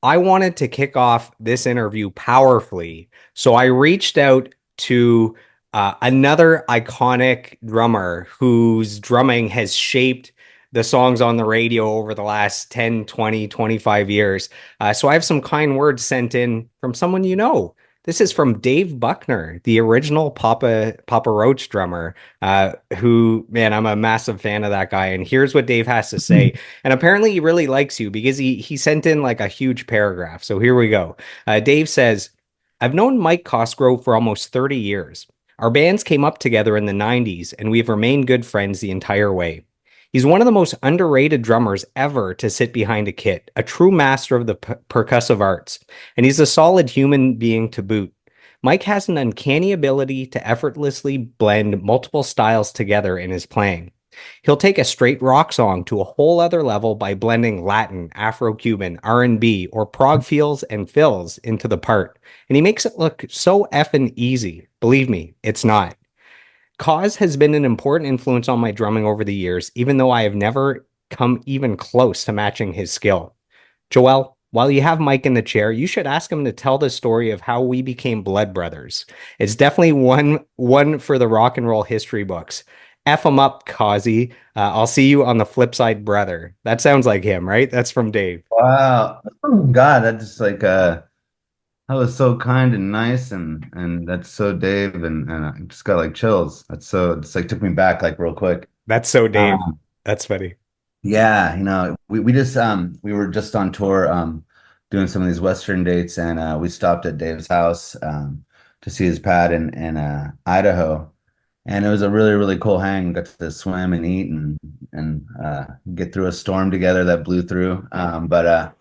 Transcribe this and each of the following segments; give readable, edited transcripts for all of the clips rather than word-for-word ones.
I wanted to kick off this interview powerfully. So I reached out to another iconic drummer whose drumming has shaped the songs on the radio over the last 10, 20, 25 years. So I have some kind words sent in from someone you know. This is from Dave Buckner, the original Papa Roach drummer, who, man, I'm a massive fan of that guy. And here's what Dave has to say. And apparently he really likes you because he sent in like a huge paragraph. So here we go. Dave says, I've known Mike Cosgrove for almost 30 years. Our bands came up together in the 90s, and we've remained good friends the entire way. He's one of the most underrated drummers ever to sit behind a kit, a true master of the percussive arts, and he's a solid human being to boot. Mike has an uncanny ability to effortlessly blend multiple styles together in his playing. He'll take a straight rock song to a whole other level by blending Latin, Afro-Cuban, R&B, or prog feels and fills into the part. And he makes it look so effing easy. Believe me, it's not. Cause has been an important influence on my drumming over the years, even though I have never come even close to matching his skill. Joel, while you have Mike in the chair, you should ask him to tell the story of how we became blood brothers. It's definitely one for the rock and roll history books. F him up, Causey. I'll see you on the flip side, brother. That sounds like him, right? That's from Dave. Wow. Oh, God, that's just like that was so kind and nice and that's so Dave and I just got like chills. That's so it's like took me back like real quick. That's so Dave. Um, That's funny. yeah, we just we were just on tour doing some of these Western dates and we stopped at Dave's house to see his pad in Idaho. And it was a really, really cool hang. Got to swim and eat and get through a storm together that blew through. But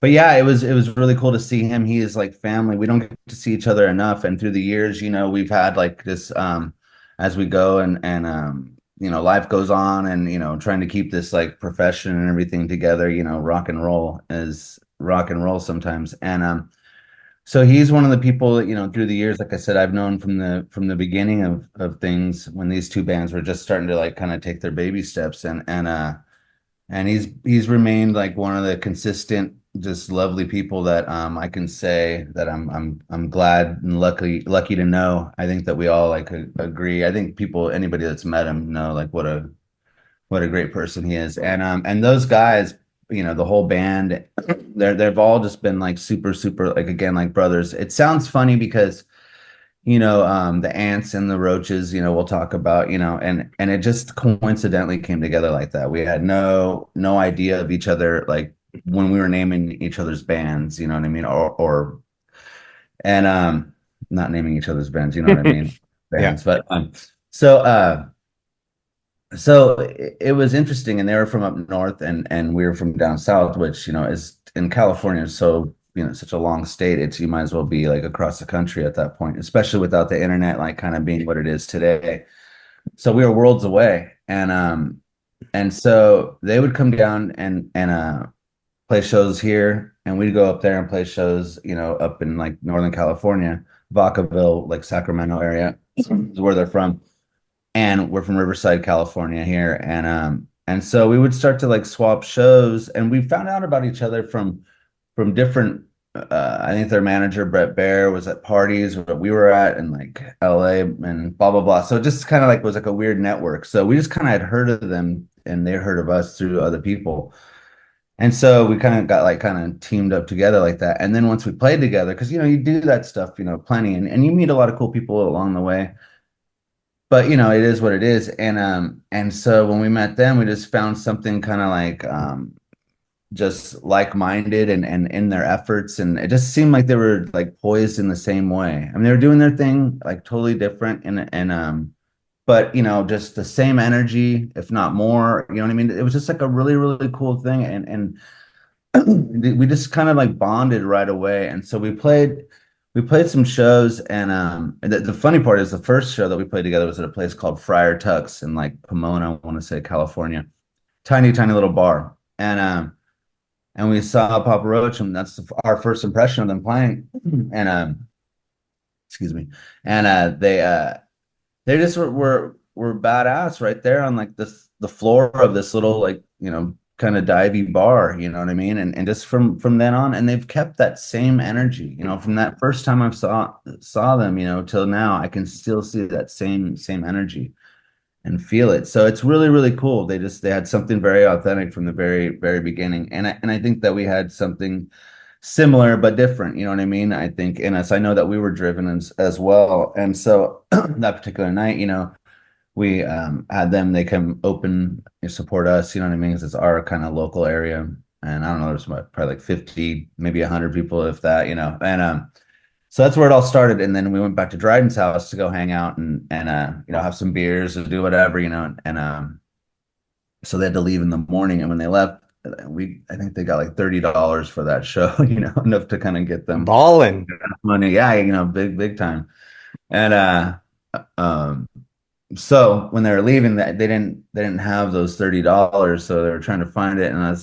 yeah, it was really cool to see him. He is like family. We don't get to see each other enough. And through the years, we've had like this as we go and life goes on and trying to keep this like profession and everything together, rock and roll is rock and roll sometimes. And so he's one of the people that, through the years, like I said, I've known from the beginning of things when these two bands were just starting to like kind of take their baby steps and he's remained like one of the consistent, just lovely people that I can say that I'm glad and lucky to know. I think that we all like agree. I think anybody that's met him know like what a great person he is. And those guys, the whole band, they've all just been like super, super like again, like brothers. It sounds funny because the ants and the roaches, we'll talk about, and it just coincidentally came together like that. We had no idea of each other like when we were naming each other's bands, you know what I mean? Or and not naming each other's bands, you know what I mean? Yeah. Bands. But so so it was interesting, and they were from up north, and we were from down south, which is in California. So such a long state. You might as well be like across the country at that point, especially without the internet, like kind of being what it is today. So we were worlds away, and so they would come down and play shows here, and we'd go up there and play shows, up in like Northern California, Vacaville, like Sacramento area is where they're from and we're from Riverside, California here, and so we would start to like swap shows, and we found out about each other from different. I think their manager Brett Bear was at parties that we were at in like LA and blah blah blah. So it just kind of like was like a weird network. So we just kind of had heard of them, and they heard of us through other people. And so we kind of got like kind of teamed up together like that. And then once we played together, because you do that stuff, plenty, and you meet a lot of cool people along the way, but it is what it is. And so when we met them, we just found something kind of like just like-minded and in their efforts, and it just seemed like they were like poised in the same way. I mean, they were doing their thing like totally different and but just the same energy, if not more. You know what I mean? It was just like a really, really cool thing. And we just kind of like bonded right away. And so we played some shows, and the funny part is the first show that we played together was at a place called Friar Tuck's in like Pomona, I want to say California. Tiny, tiny little bar. And we saw Papa Roach, and that's our first impression of them playing. And excuse me. And they just were badass right there on like the floor of this little like kind of divey bar, you know what I mean? And just from then on, and they've kept that same energy, you know, from that first time I saw them, you know, till now, I can still see that same energy and feel it. So it's really, really cool. They had something very authentic from the very beginning. And I think that we had something similar but different, you know what I mean? I think in us, I know that we were driven as well. And so that particular night, you know, we had them, they come open support us, you know what I mean? 'Cause it's our kind of local area. And I don't know, there's probably like 50, maybe 100 people, if that, you know. And so that's where it all started. And then we went back to Dryden's house to go hang out and you know, have some beers and do whatever, you know. And so they had to leave in the morning. And when they left, I think they got like $30 for that show, you know, enough to kind of get them Ballin'. money. Yeah, you know, big time. And um so when they were leaving, that they didn't have those $30, so they were trying to find it. And I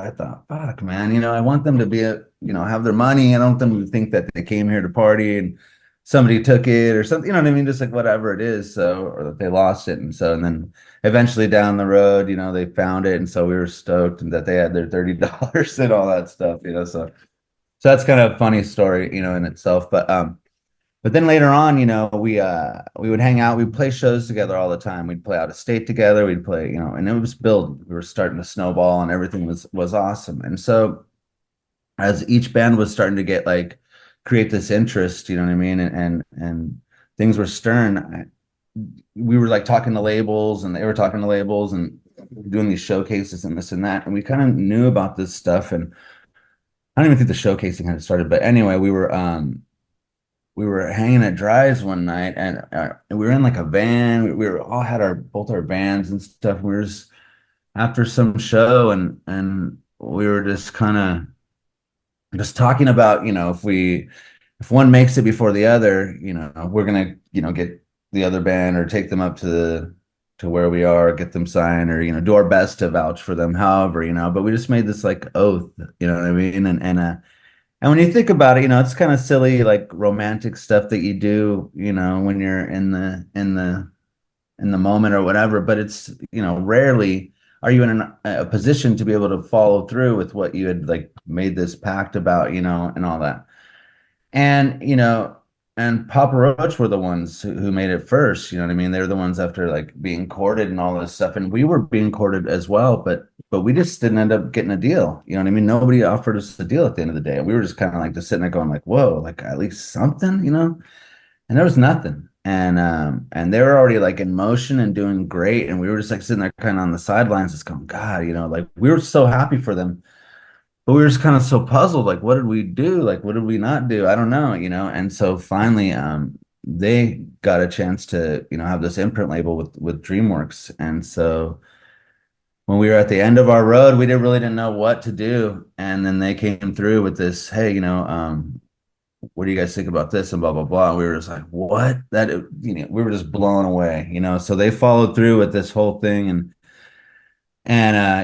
thought, fuck, man, you know, I want them to you know, have their money. I don't want them to think that they came here to party and somebody took it or something, you know what I mean? Just like whatever it is, so, or that they lost it. And then eventually down the road, you know, they found it, and so we were stoked and that they had their $30 and all that stuff, you know. So that's kind of a funny story, you know, in itself. But then later on, you know, we would hang out, we'd play shows together all the time. We'd play out of state together, we'd play, you know, and it was building. We were starting to snowball and everything was awesome. And so as each band was starting to get like create this interest, you know what I mean, and things were stirring, we were like talking to labels and they were talking to labels and doing these showcases and this and that. And we kind of knew about this stuff. And I don't even think the showcasing had started, but anyway, we were hanging at Dry's one night and we were in like a van. We were all had both our vans and stuff. We were just after some show and we were just kind of just talking about, you know, if one makes it before the other, you know, we're gonna, you know, get the other band or take them up to where we are, get them signed, or, you know, do our best to vouch for them, however, you know. But we just made this like oath, you know what I mean? And when you think about it, you know, it's kind of silly, like romantic stuff that you do, you know, when you're in the moment or whatever. But it's, you know, rarely are you in a position to be able to follow through with what you had like made this pact about, you know, and all that. And, you know, and Papa Roach were the ones who made it first. You know what I mean? They're the ones after like being courted and all this stuff. And we were being courted as well, but we just didn't end up getting a deal. You know what I mean? Nobody offered us a deal at the end of the day. We were just kind of like just sitting there going like, whoa, like at least something, you know? And there was nothing. And they were already like in motion and doing great. And we were just like sitting there kind of on the sidelines, just going, God, you know, like we were so happy for them. But we were just kind of so puzzled, like, what did we do? Like, what did we not do? I don't know, you know. And so finally, they got a chance to, you know, have this imprint label with DreamWorks. And so when we were at the end of our road, we didn't know what to do. And then they came through with this, hey, you know, what do you guys think about this? And blah blah blah. And we were just like, what? You know, we were just blown away, you know. So they followed through with this whole thing, and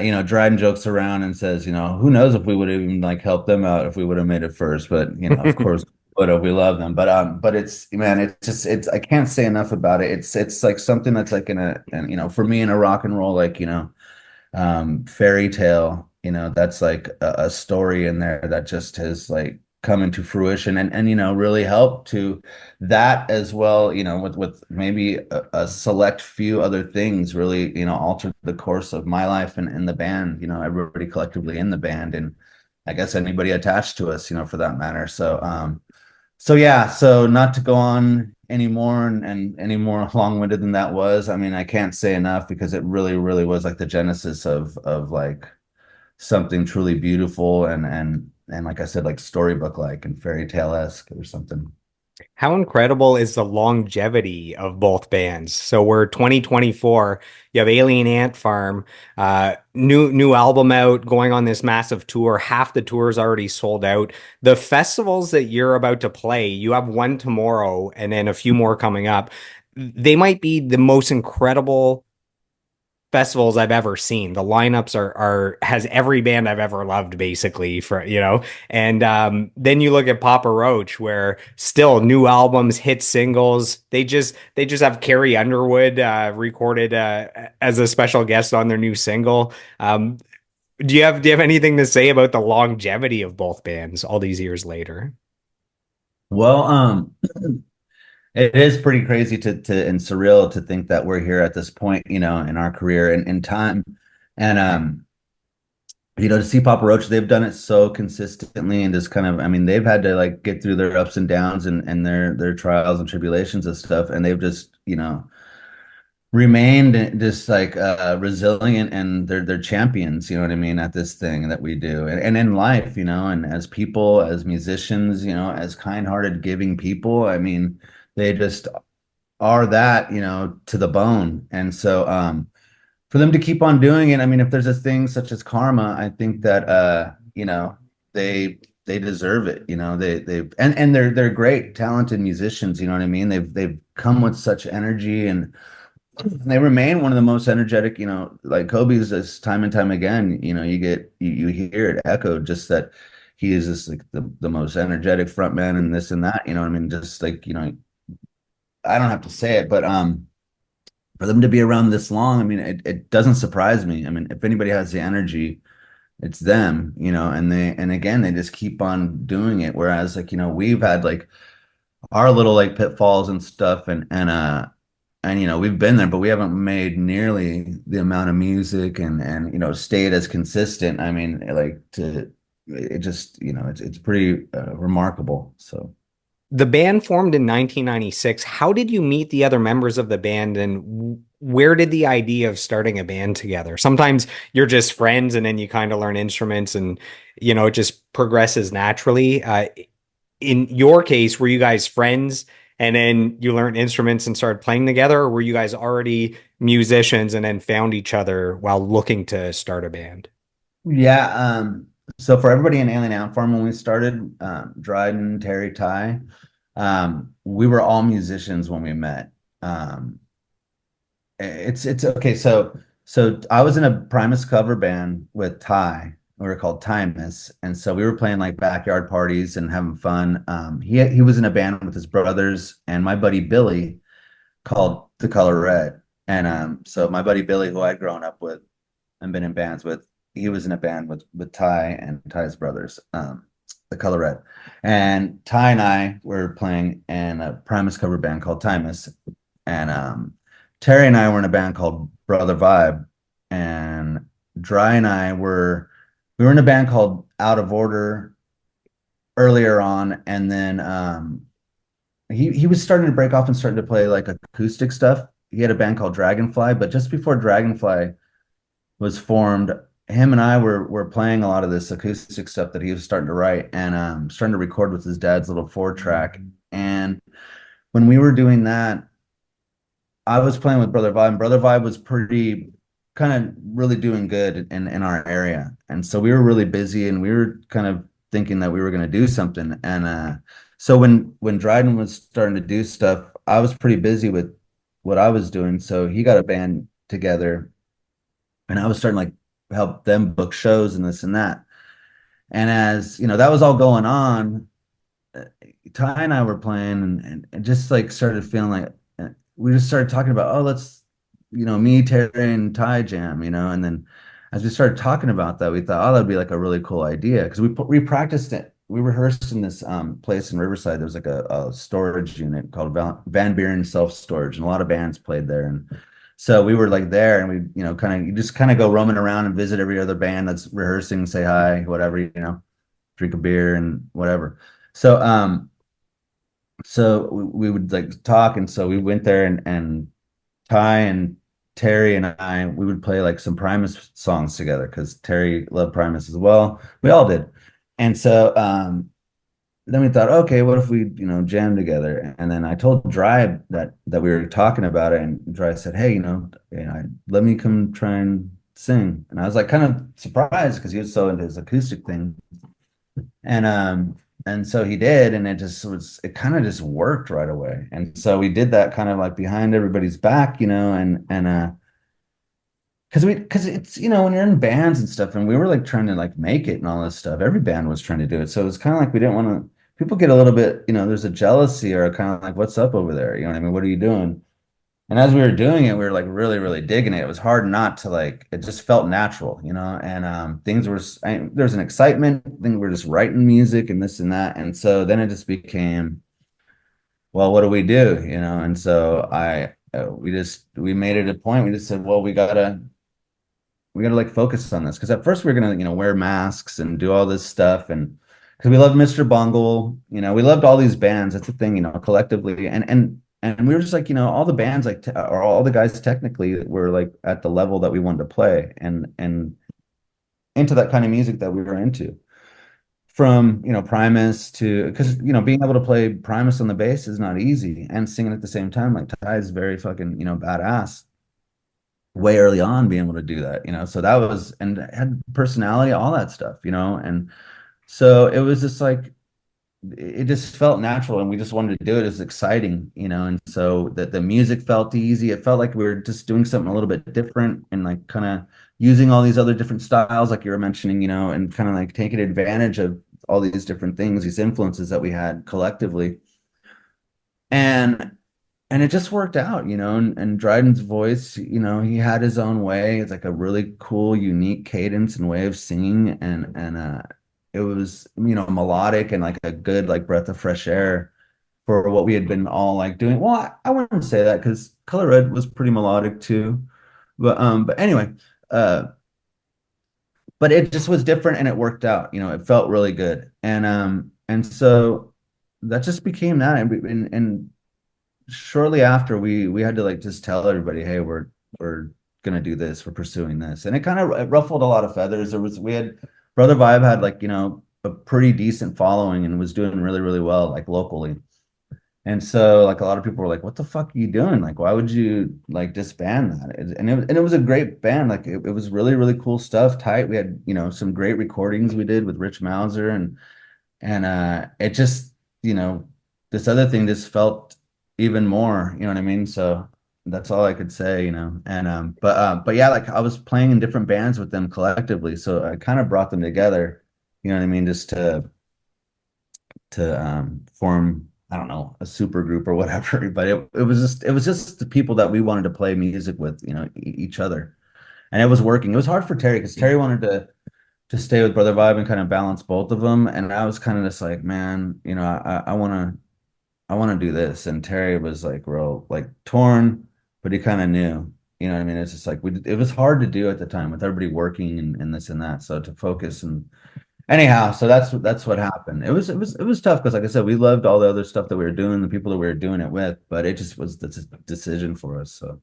you know, Dryden jokes around and says, you know, who knows if we would have even like helped them out if we would have made it first. But you know, of course, would have. We love them. But it's, man, it's just, it's, I can't say enough about it. It's like something that's like and you know, for me in a rock and roll, like, you know, fairy tale, you know, that's like a story in there that just has like come into fruition and you know, really helped to that as well, you know, with maybe a select few other things really, you know, altered the course of my life and the band, you know, everybody collectively in the band, and I guess anybody attached to us, you know, for that matter. So yeah, so not to go on anymore and any more long-winded than that was. I mean, I can't say enough because it really, really was like the genesis of like something truly beautiful and like I said, like storybook like and fairy tale-esque or something. How incredible is the longevity of both bands? So we're 2024. You have Alien Ant Farm, new album out, going on this massive tour. Half the tour is already sold out. The festivals that you're about to play, you have one tomorrow and then a few more coming up. They might be the most incredible festivals I've ever seen. The lineups are has every band I've ever loved basically, for you know. And then you look at Papa Roach, where still new albums, hit singles. They just have Carrie Underwood recorded as a special guest on their new single. Do you have anything to say about the longevity of both bands all these years later? Well, it is pretty crazy to and surreal to think that we're here at this point, in our career and in time. And to see Papa Roach, they've done it so consistently and just kind of, I mean, they've had to like get through their ups and downs and their trials and tribulations and stuff, and they've just, remained just like resilient, and they're champions, you know what I mean, at this thing that we do. And in life, and as people, as musicians, as kind-hearted, giving people, I mean, they just are that, to the bone. And so for them to keep on doing it, I mean, if there's a thing such as karma, I think that they deserve it. And they're great, talented musicians, you know what I mean? They've come with such energy, and they remain one of the most energetic, like Kobe's, is time and time again, you hear it echoed, just that he is just like the most energetic front man and this and that, what I mean? Just like, I don't have to say it, but for them to be around this long, I mean, it doesn't surprise me. I mean, if anybody has the energy, it's them, and again, they just keep on doing it. Whereas like, we've had like our little like pitfalls and stuff, and we've been there, but we haven't made nearly the amount of music and stayed as consistent. I mean, like to it just, it's pretty remarkable. So. The band formed in 1996. How did you meet the other members of the band, and where did the idea of starting a band together? Sometimes you're just friends and then you kind of learn instruments and, it just progresses naturally. In your case, were you guys friends and then you learned instruments and started playing together, or were you guys already musicians and then found each other while looking to start a band? Yeah, so for everybody in Alien Ant Farm, when we started, Dryden, Terry, Ty, we were all musicians when we met. It's okay. So I was in a Primus cover band with Ty. We were called Timus, and so we were playing like backyard parties and having fun. He was in a band with his brothers and my buddy Billy called The Color Red. And so my buddy Billy, who I'd grown up with and been in bands with, he was in a band with Ty and Ty's brothers, The Color Red. And Ty and I were playing in a Primus cover band called Timus. And Terry and I were in a band called Brother Vibe. And Dry and we were in a band called Out of Order earlier on. And then he was starting to break off and starting to play like acoustic stuff. He had a band called Dragonfly, but just before Dragonfly was formed, him and I were playing a lot of this acoustic stuff that he was starting to write, and starting to record with his dad's little 4-track. And when we were doing that, I was playing with Brother Vibe, and Brother Vibe was pretty kind of really doing good in our area. And so we were really busy, and we were kind of thinking that we were going to do something. And so when Dryden was starting to do stuff, I was pretty busy with what I was doing. So he got a band together, and I was starting to like help them book shows and this and that. And as that was all going on, Ty and I were playing, and just like started feeling like we just started talking about, oh, let's, me, Terry, and Ty jam, and then as we started talking about that, we thought, oh, that'd be like a really cool idea, because we practiced it. We rehearsed in this place in Riverside. There was like a storage unit called Van Buren Self Storage, and a lot of bands played there. And so we were like there, and we, you just kind of go roaming around and visit every other band that's rehearsing, say hi, whatever, drink a beer and whatever. So we would like talk, and so we went there, and Ty and Terry and we would play like some Primus songs together, because Terry loved Primus as well. We all did. And so then we thought, okay, what if we, jam together? And then I told Dry that we were talking about it, and Dry said, hey, let me come try and sing. And I was like kind of surprised, because he was so into his acoustic thing. And so he did, and it kind of just worked right away. And so we did that kind of like behind everybody's back, and because it's, when you're in bands and stuff, and we were like trying to like make it and all this stuff, every band was trying to do it. So it was kind of like we didn't want to, people get a little bit, there's a jealousy, or kind of like, what's up over there? You know what I mean? What are you doing? And as we were doing it, we were like really, really digging it. It was hard not to like, it just felt natural, you know, and things were, there's an excitement, then we're just writing music and this and that. And so then it just became, well, what do we do? You know, and so we made it a point. We just said, well, we gotta like focus on this. Cause at first we were gonna, wear masks and do all this stuff. And because we loved Mr. Bungle, we loved all these bands. That's the thing, collectively. And we were just like, all the bands like, or all the guys technically were like at the level that we wanted to play and into that kind of music that we were into. From, Primus to, because, being able to play Primus on the bass is not easy and singing at the same time. Like Ty is very fucking, badass way early on being able to do that, so that was, and had personality, all that stuff, and so it was just like, it just felt natural and we just wanted to do it. It was exciting, and so that the music felt easy. It felt like we were just doing something a little bit different and like kind of using all these other different styles, like you were mentioning, and kind of like taking advantage of all these different things, these influences that we had collectively. And and it just worked out, and Dryden's voice, he had his own way. It's like a really cool, unique cadence and way of singing. And it was, melodic and like a good like breath of fresh air for what we had been all like doing. Well, I wouldn't say that because Color Red was pretty melodic too. But anyway, uh but it just was different and it worked out, it felt really good. And so that just became that. And shortly after we had to like just tell everybody, hey, we're gonna do this, we're pursuing this, and it kind of ruffled a lot of feathers. We had Brother Vibe had like a pretty decent following and was doing really really well like locally, and so like a lot of people were like, what the fuck are you doing, like why would you like disband that? And it was a great band, like it was really really cool stuff, tight. We had some great recordings we did with Rich Mauser, and it just, this other thing just felt even more, you know what I mean? So that's all I could say, but yeah, like I was playing in different bands with them collectively, so I kind of brought them together, you know what I mean, just to form, I don't know, a super group or whatever. But it was just the people that we wanted to play music with, each other. And it was working. It was hard for Terry because Terry wanted to stay with Brother Vibe and kind of balance both of them. And I was kind of just like, man, I want to do this. And Terry was like real like torn, but he kind of knew, you know what I mean? It's just like it was hard to do at the time with everybody working and this and that. So to focus and anyhow, so that's what happened. It was tough because like I said, we loved all the other stuff that we were doing, the people that we were doing it with, but it just was the decision for us. So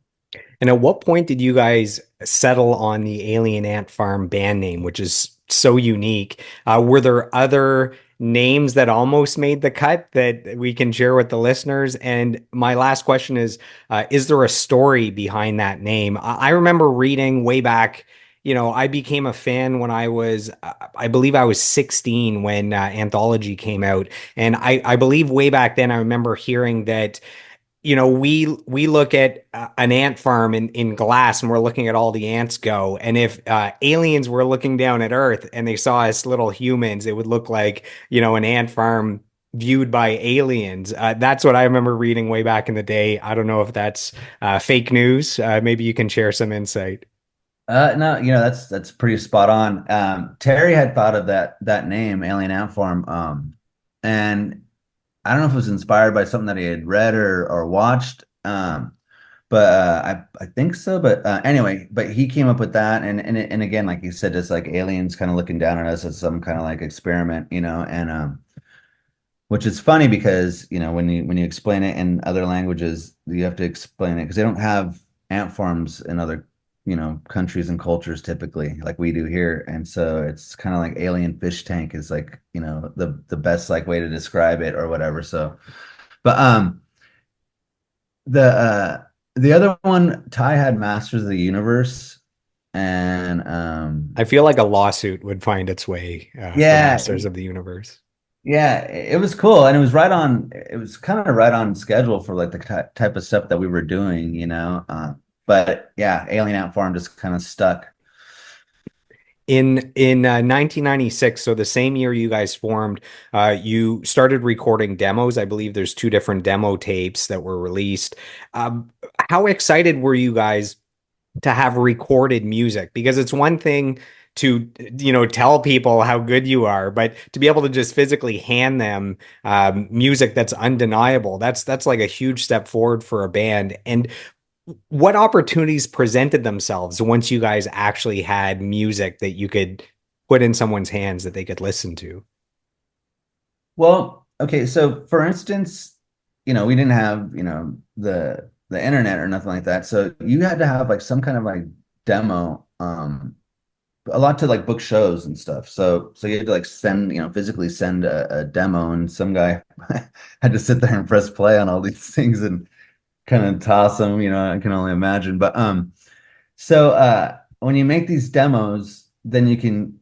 And at what point did you guys settle on the Alien Ant Farm band name, which is so unique? Were there other names that almost made the cut that we can share with the listeners? And my last question is there a story behind that name? I remember reading way back, I became a fan when I believe I was 16 when Anthology came out. And I believe way back then, I remember hearing that we look at an ant farm in glass and we're looking at all the ants go. And if aliens were looking down at Earth and they saw us little humans, it would look like, an ant farm viewed by aliens. That's what I remember reading way back in the day. I don't know if that's fake news. Maybe you can share some insight. no, that's pretty spot on. Terry had thought of that name, Alien Ant Farm, and I don't know if it was inspired by something that he had read or watched, but I think so. But anyway, but he came up with that, and again, like you said, just like aliens kind of looking down at us as some kind of like experiment, and which is funny because when you explain it in other languages, you have to explain it because they don't have ant farms in other countries and cultures typically like we do here, and so it's kind of like alien fish tank is like the best like way to describe it or whatever. So, but the other one, Ty had Masters of the Universe, and I feel like a lawsuit would find its way for yeah, Masters of the Universe. yeah, it was cool, and it was kind of right on schedule for like the type of stuff that we were doing, but yeah, Alien Ant Farm just kind of stuck. In 1996, so the same year you guys formed, you started recording demos. I believe there's two different demo tapes that were released. Um, how excited were you guys to have recorded music? Because it's one thing to, tell people how good you are, but to be able to just physically hand them music that's undeniable, that's like a huge step forward for a band. And what opportunities presented themselves once you guys actually had music that you could put in someone's hands that they could listen to? Well, okay, so for instance, we didn't have, the internet or nothing like that. So you had to have like some kind of like demo, a lot to like book shows and stuff. So you had to like send, physically send a demo, and some guy had to sit there and press play on all these things and kind of toss them, I can only imagine. But when you make these demos, then you can,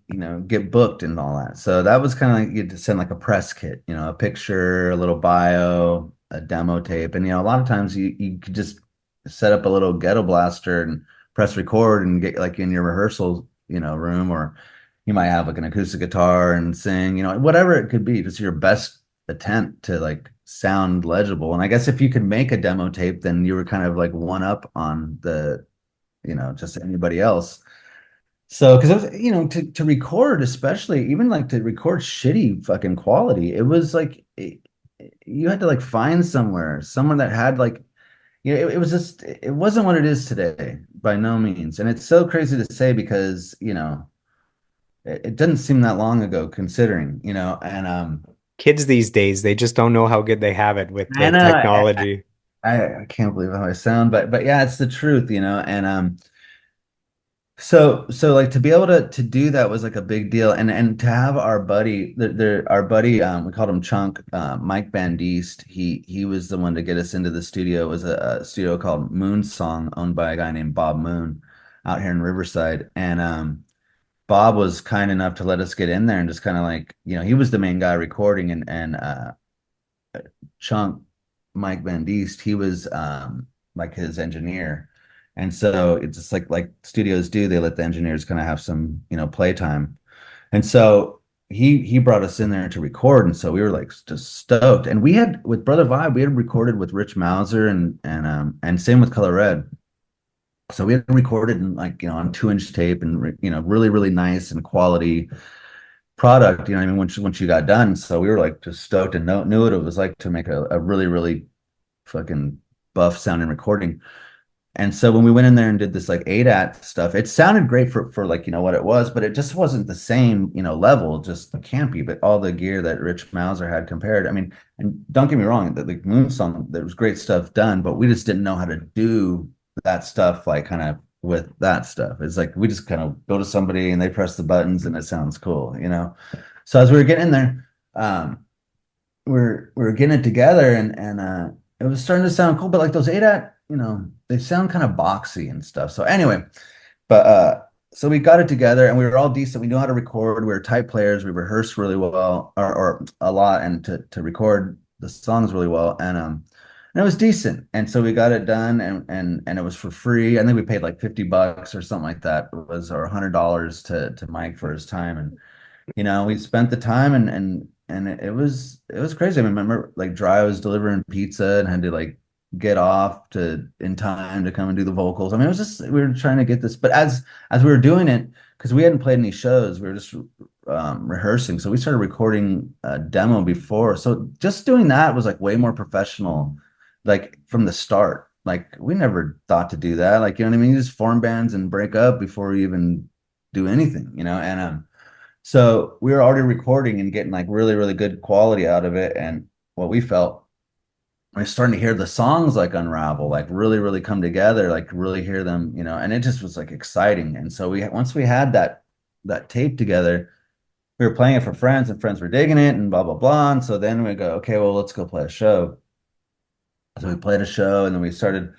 get booked and all that. So that was kind of like you had to send like a press kit, a picture, a little bio, a demo tape. And a lot of times you could just set up a little ghetto blaster and press record and get like in your rehearsal, room, or you might have like an acoustic guitar and sing, whatever it could be, just your best attempt to like sound legible. And I guess if you could make a demo tape, then you were kind of like one up on the just anybody else. So, because it was, to record, especially even like to record shitty fucking quality, it was like you had to like find someone that had like, it was just, it wasn't what it is today by no means. And it's so crazy to say because, it doesn't seem that long ago considering, and Kids these days, they just don't know how good they have it with I the know technology. I can't believe how I sound, but yeah, it's the truth, and so like to be able to do that was like a big deal, and to have our buddy, our buddy, we called him Chunk, Mike Bandiste. He was the one to get us into the studio. It was a studio called Moon Song, owned by a guy named Bob Moon, out here in Riverside, and Bob was kind enough to let us get in there and just kind of like, he was the main guy recording, and Chunk, Mike Van Diest, he was like his engineer. And so it's just like studios do, they let the engineers kind of have some, playtime. And so he brought us in there to record. And so we were like just stoked. And we had with Brother Vibe, we had recorded with Rich Mauser and same with Color Red. So we had recorded in like, on 2-inch tape and really, really nice and quality product, I mean, once you got done. So we were like just stoked and knew what it was like to make a really, really fucking buff sounding recording. And so when we went in there and did this like ADAT stuff, it sounded great for like, what it was, but it just wasn't the same, level, just campy, but all the gear that Rich Mauser had compared. I mean, and don't get me wrong, the like Moon Song, there was great stuff done, but we just didn't know how to do that stuff like kind of with that stuff. It's like we just kind of go to somebody and they press the buttons and it sounds cool. So as we were getting in there, we're getting it together and it was starting to sound cool, but like those ADAT, they sound kind of boxy and stuff. So anyway, but so we got it together and we were all decent. We knew how to record. We were type players. We rehearsed really well or a lot and to record the songs really well. And it was decent. And so we got it done and it was for free. I think we paid like $50 or something like that. It was or $100 to Mike for his time. And we spent the time and it was crazy. I remember like Dry was delivering pizza and had to like get off to in time to come and do the vocals. I mean, it was just we were trying to get this, but as we were doing it, because we hadn't played any shows, we were just rehearsing. So we started recording a demo before. So just doing that was like way more professional, like from the start. Like we never thought to do that. Like, you know what I mean? You just form bands and break up before you even do anything, and so we were already recording and getting like really, really good quality out of it. And what we felt, we're starting to hear the songs like unravel, like really, really come together, like really hear them, and it just was like exciting. And so once we had that tape together, we were playing it for friends and friends were digging it and blah, blah, blah. And so then we go, okay, well, let's go play a show. So we played a show and then we started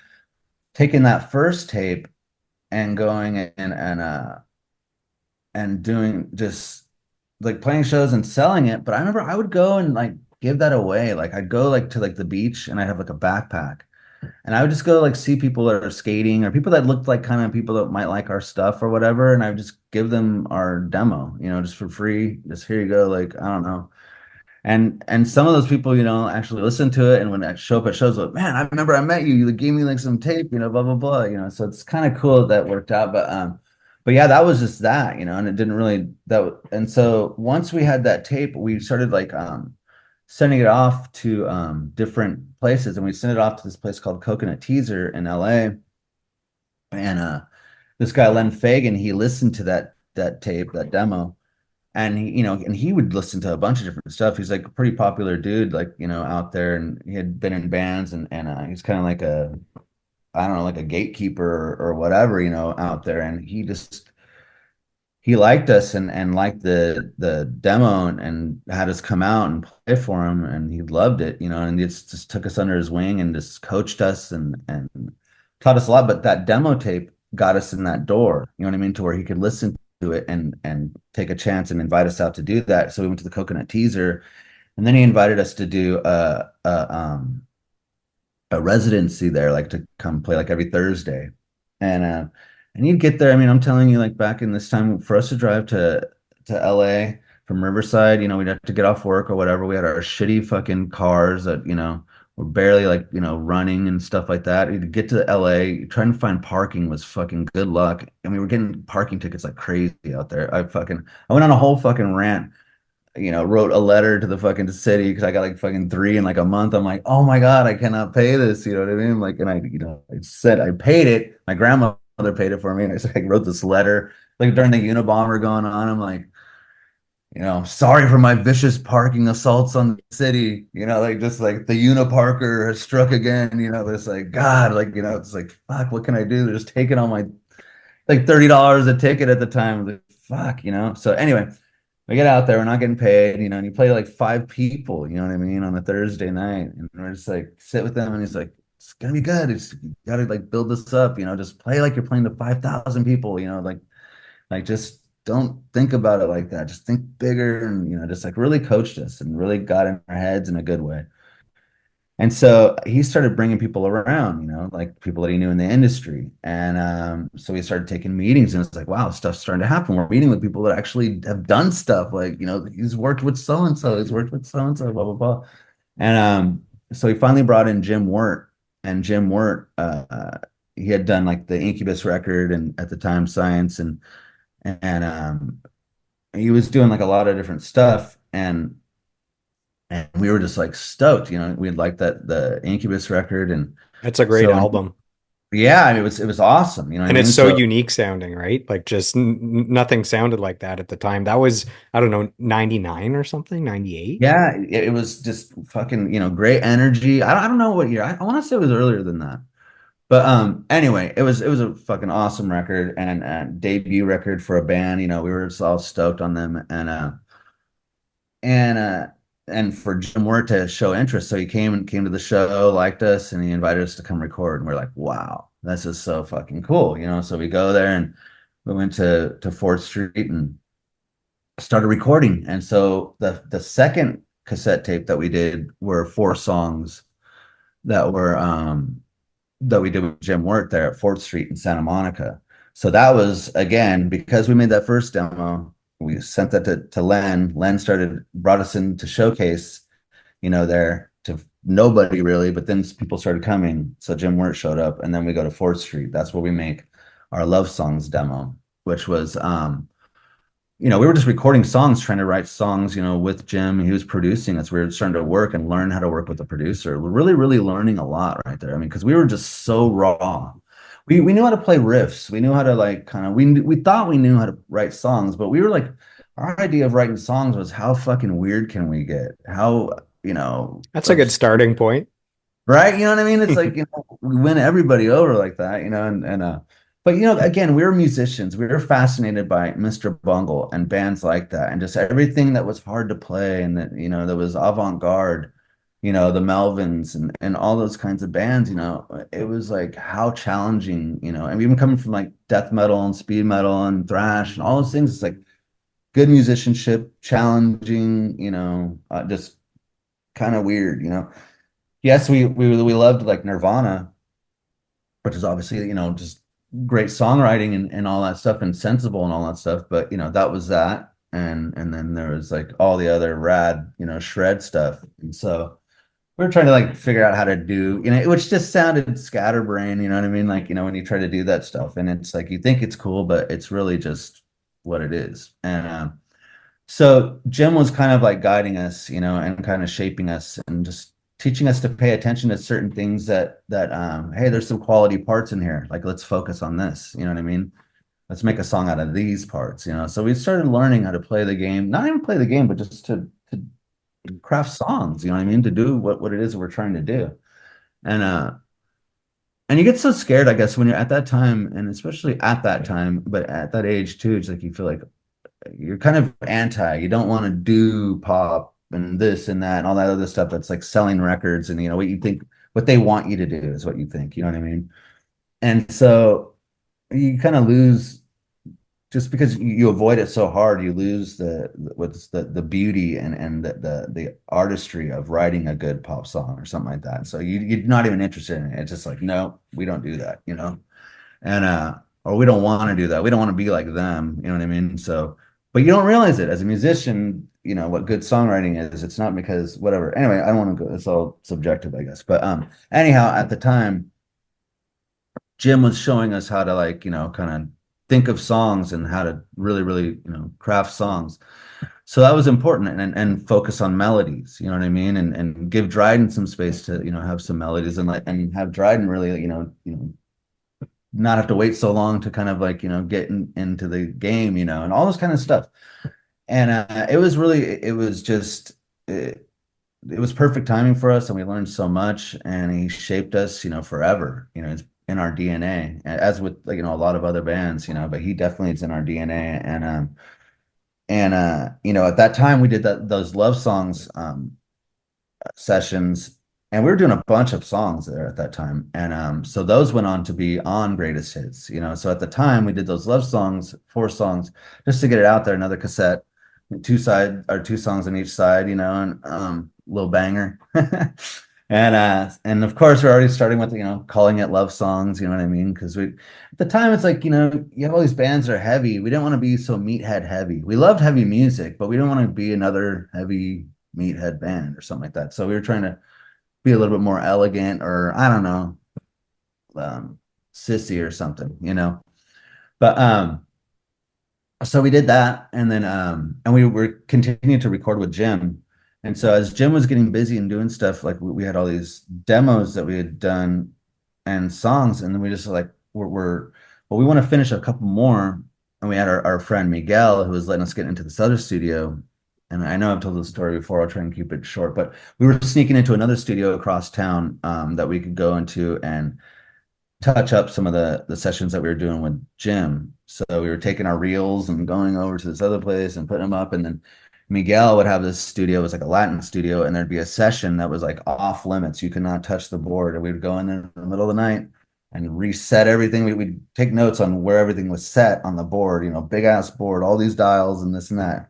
taking that first tape and going and doing just like playing shows and selling it. But I remember I would go and like give that away. Like I'd go like to like the beach and I'd have like a backpack and I would just go like see people that are skating or people that looked like kind of people that might like our stuff or whatever. And I would just give them our demo, just for free. Just here you go. Like, I don't know. And some of those people, actually listen to it, and when I show up at shows, like, man, I remember I met you. You gave me like some tape, blah blah blah. So it's kind of cool that worked out. But yeah, that was just that, and it didn't really and so once we had that tape, we started like sending it off to different places, and we sent it off to this place called Coconut Teaser in LA. And this guy Len Fagan, he listened to that tape, that demo, and he would listen to a bunch of different stuff. He's like a pretty popular dude, like, out there, and he had been in bands, and he's kind of like I don't know, like a gatekeeper or whatever, out there. And he liked us and liked the demo, and had us come out and play for him, and he loved it, and he just took us under his wing and just coached us and taught us a lot. But that demo tape got us in that door, you know what I mean, to where he could listen to it and take a chance and invite us out to do that. So we went to the Coconut Teaser, and then he invited us to do a residency there, like to come play like every Thursday. And you'd get there. I mean, I'm telling you, like back in this time, for us to drive to LA from Riverside, we'd have to get off work or whatever. We had our shitty fucking cars that, were barely like, running and stuff like that. You'd get to LA, trying to find parking was fucking good luck. And we were getting parking tickets like crazy out there. I went on a whole fucking rant, wrote a letter to the fucking city because I got like fucking three in like a month. I'm like, oh my God, I cannot pay this. You know what I mean? Like, and I said I paid it. My grandmother paid it for me. And I wrote this letter like during the Unabomber going on. I'm like, sorry for my vicious parking assaults on the city. Like just like the Uniparker has struck again. It's like, God, like, it's like, fuck, what can I do? They're just taking on my like $30 a ticket at the time. Like, fuck, So anyway, we get out there, we're not getting paid, and you play like five people, you know what I mean, on a Thursday night. And we're just like sit with them, and he's like, it's gonna be good. You gotta like build this up, just play like you're playing to 5,000 people, like just don't think about it like that. Just think bigger, and just like really coached us and really got in our heads in a good way. And so he started bringing people around, like people that he knew in the industry. And so we started taking meetings, and it's like, wow, stuff's starting to happen. We're meeting with people that actually have done stuff. Like, he's worked with so and so, he's worked with so and so, blah, blah, blah. And so he finally brought in Jim Wirt. And Jim Wirt, he had done like the Incubus record and at the time Science, and he was doing like a lot of different stuff. And we were just like stoked, we had liked the Incubus record. And It's a great so album. yeah, I mean, it was awesome, you know what And I it's mean? so So unique sounding, right? Like just nothing sounded like that at the time. That was, I don't know, 99 or something, 98. yeah, it was just fucking, great energy. I don't know what year. I want to say it was earlier than that. But anyway, it was a fucking awesome record, and debut record for a band. We were just all stoked on them. And and for Jim Wirt to show interest, so he came to the show, liked us, and he invited us to come record. And we're like, wow, this is so fucking cool, So we go there, and we went to 4th Street and started recording. And so the second cassette tape that we did were 4 songs that were that we did with Jim Wirt there at 4th Street in Santa Monica. So that was, again, because we made that first demo, we sent that to Len. Len brought us in to showcase, there to nobody really, but then people started coming. So Jim Wirt showed up, and then we go to 4th Street. That's where we make our Love Songs demo, which was, we were just recording songs, trying to write songs, with Jim. He was producing us. We were starting to work and learn how to work with the producer. We're really, really learning a lot right there. I mean, because we were just so raw. We knew how to play riffs. We knew how to like kind of we thought we knew how to write songs, but we were like, our idea of writing songs was how fucking weird can we get? How, That's a good starting point. right? You know what I mean? It's like, we win everybody over like that, but again, we were musicians. We were fascinated by Mr. Bungle and bands like that, and just everything that was hard to play, and that was avant-garde, the Melvins and all those kinds of bands. It was like how challenging, and even coming from like death metal and speed metal and thrash and all those things, it's like good musicianship, challenging, just kind of weird. Yes, we loved like Nirvana, which is obviously, just great songwriting and all that stuff, and sensible and all that stuff. But that was that. and then there was like all the other rad, shred stuff. And so we were trying to like figure out how to do, which just sounded scatterbrain, you know what I mean? Like, when you try to do that stuff and it's like you think it's cool, but it's really just what it is. And so Jim was kind of like guiding us, and kind of shaping us and just teaching us to pay attention to certain things that hey, there's some quality parts in here. Like let's focus on this, you know what I mean? Let's make a song out of these parts, So we started learning how to play the game, not even play the game, but just to craft songs, you know what I mean? To do what it is that we're trying to do. And and you get so scared, I guess, when you're at that time, and especially at that time, but at that age too, it's like you feel like you're kind of anti. You don't want to do pop and this and that and all that other stuff that's like selling records and what you think what they want you to do is what you think, you know what I mean? And so you kind of lose just because you avoid it so hard, you lose what's the beauty and the artistry of writing a good pop song or something like that. So you're not even interested in it. It's just like, no, we don't do that, and or we don't want to do that. We don't want to be like them, you know what I mean? So, but you don't realize it as a musician, what good songwriting is. It's not because whatever. Anyway, I don't want to go, it's all subjective, I guess. But anyhow, at the time, Jim was showing us how to like, kind of think of songs and how to really, really, craft songs. So that was important and focus on melodies, you know what I mean? And give Dryden some space to, have some melodies and like and have Dryden really, not have to wait so long to kind of like, get into the game, and all this kind of stuff. And it was just it was perfect timing for us and we learned so much and he shaped us, forever, it's in our DNA as with like, a lot of other bands, but he definitely is in our DNA. And at that time we did those love songs sessions and we were doing a bunch of songs there at that time. And so those went on to be on Greatest Hits, so at the time we did those love songs, 4 songs, just to get it out there, another cassette, two songs on each side, and little banger. And of course we're already starting with, calling it love songs, you know what I mean? Because we at the time it's like, you have all these bands that are heavy. We didn't want to be so meathead heavy. We loved heavy music, but we didn't want to be another heavy meathead band or something like that. So we were trying to be a little bit more elegant or I don't know, sissy or something, But so we did that and then and we were continuing to record with Jim. And so as Jim was getting busy and doing stuff, like we had all these demos that we had done and songs, and then we just like well, we want to finish a couple more. And we had our friend Miguel who was letting us get into this other studio. And I know I've told this story before, I'll try and keep it short, but we were sneaking into another studio across town that we could go into and touch up some of the sessions that we were doing with Jim. So we were taking our reels and going over to this other place and putting them up. And then Miguel would have this studio, it was like a Latin studio, and there'd be a session that was like off limits. You could not touch the board. And we would go in there in the middle of the night and reset everything. We'd take notes on where everything was set on the board, big ass board, all these dials and this and that,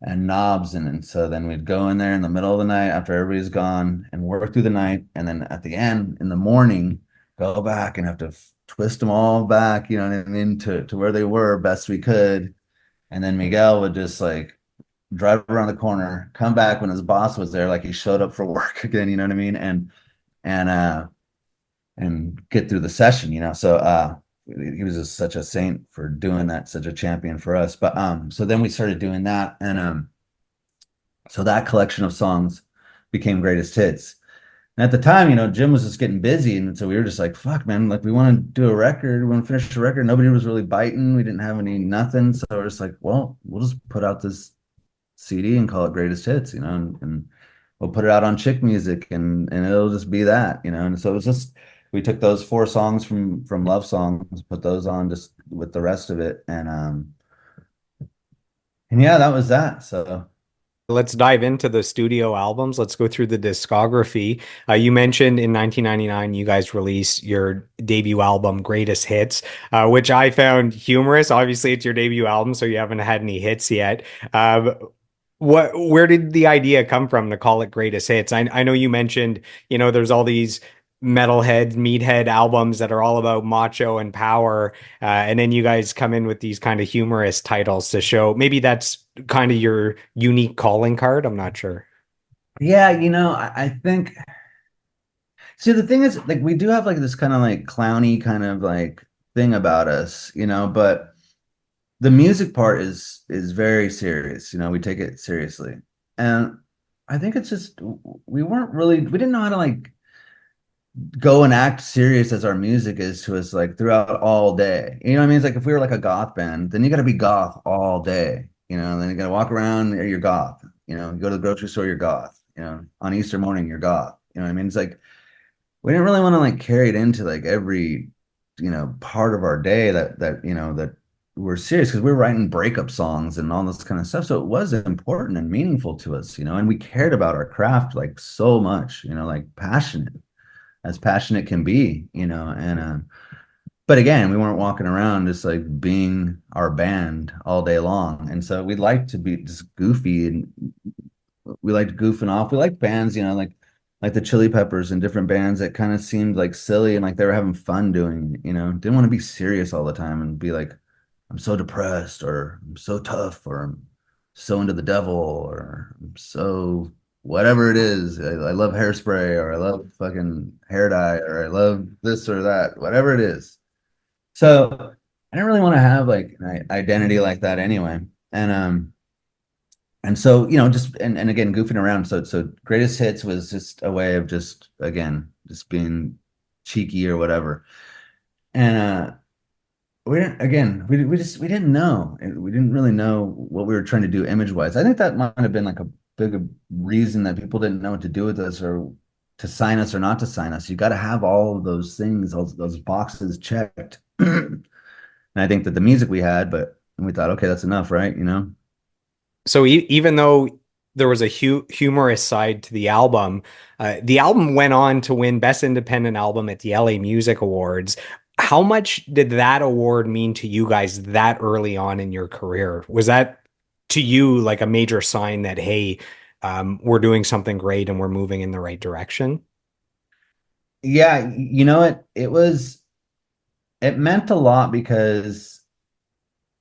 and knobs. And so then we'd go in there in the middle of the night after everybody's gone and work through the night. And then at the end in the morning, go back and have to twist them all back, you know what I mean, to where they were best we could. And then Miguel would just like drive around the corner, come back when his boss was there, like he showed up for work again, you know what I mean? And and get through the session, So he was just such a saint for doing that, such a champion for us. But so then we started doing that, and so that collection of songs became Greatest Hits. And at the time, Jim was just getting busy. And so we were just like, fuck, man, like we want to do a record. We want to finish a record. Nobody was really biting. We didn't have nothing. So we're just like, well, we'll just put out this CD and call it Greatest Hits, and we'll put it out on Chick Music and it'll just be that, And so it was just, we took those 4 songs from Love Songs, put those on just with the rest of it. And yeah, that was that. So Let's dive into the studio albums. Let's go through the discography. You mentioned in 1999, you guys released your debut album, Greatest Hits, which I found humorous. Obviously, it's your debut album, so you haven't had any hits yet. Where did the idea come from to call it Greatest Hits? I know you mentioned, there's all these metalhead, meathead albums that are all about macho and power. And then you guys come in with these kind of humorous titles to show maybe that's kind of your unique calling card. I'm not sure. Yeah, I think see the thing is like we do have like this kind of like clowny kind of like thing about us, but the music part is very serious, we take it seriously. And I think it's just we didn't know how to like go and act serious as our music is to us like throughout all day. You know what I mean? It's like if we were like a goth band, then you got to be goth all day, and then you got to walk around, you're goth, you go to the grocery store, you're goth, on Easter morning, you're goth. You know what I mean? It's like we didn't really want to like carry it into like every, part of our day that we're serious because we were writing breakup songs and all this kind of stuff. So it was important and meaningful to us, and we cared about our craft like so much, like passionate as passionate can be, and but again, we weren't walking around just like being our band all day long. And so we like to be just goofy and we liked goofing off. We liked bands, like the Chili Peppers and different bands that kind of seemed like silly and like they were having fun doing, didn't want to be serious all the time and be like, I'm so depressed or I'm so tough or I'm so into the devil or I'm so whatever it is. I love hairspray or I love fucking hair dye or I love this or that, whatever it is. So I didn't really want to have like an identity like that anyway. And so, just and again, goofing around. So greatest hits was just a way of just again, just being cheeky or whatever. And we didn't again, we didn't know. We didn't really know what we were trying to do image wise. I think that might have been like a big reason that people didn't know what to do with us or to sign us or not to sign us. You got to have all of those things, those boxes checked. And I think that the music we had, but we thought, okay, that's enough, right? So even though there was a humorous side to the album went on to win Best Independent Album at the LA Music Awards. How much did that award mean to you guys that early on in your career? Was that to you like a major sign that, hey, we're doing something great and we're moving in the right direction? Yeah, you know what? It meant a lot because,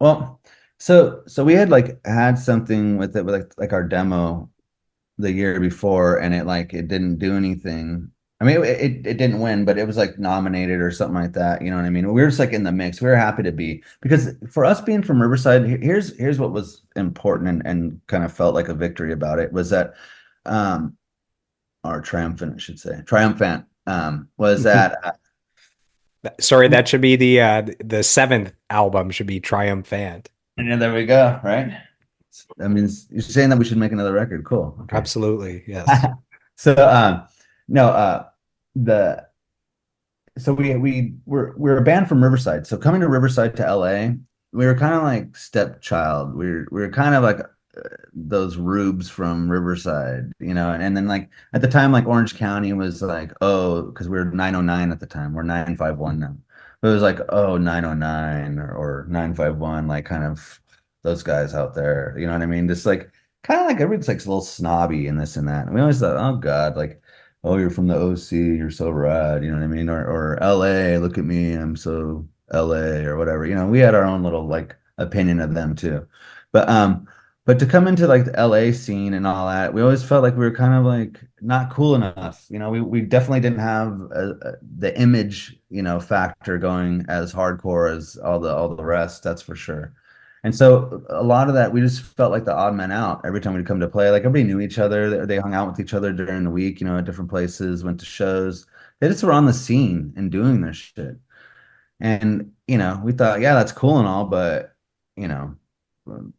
well, so we had like had something with it with like our demo the year before and it didn't do anything. I mean it didn't win, but it was like nominated or something like that. You know what I mean? We were just like in the mix. We were happy to be because for us being from Riverside, here's what was important and kind of felt like a victory about it was that or triumphant, I should say. Triumphant was that Sorry, that should be the seventh album should be Triumphant. and then there we go, right? That means you're saying that we should make another record. Cool. Okay. Absolutely, yes. So no the so we're a band from Riverside. So coming to Riverside to LA, we were kind of like stepchild. We were kind of like those rubes from Riverside, and then like at the time, like Orange County was like, oh, because we were 909 at the time. We're 951 now. But it was like, oh, 909 or 951, like kind of those guys out there. You know what I mean? Just like kind of like everybody's like a little snobby and this and that. And we always thought, oh God, like, oh, you're from the OC, you're so rad, you know what I mean? Or LA, look at me, I'm so LA or whatever. We had our own little like opinion of them too. But but to come into like the LA scene and all that, we always felt like we were kind of like not cool enough. We definitely didn't have the image, factor going as hardcore as all the rest, that's for sure. And so a lot of that, we just felt like the odd man out every time we'd come to play. Like everybody knew each other. They hung out with each other during the week, at different places, went to shows. They just were on the scene and doing their shit. And, we thought, yeah, that's cool and all, but, you know,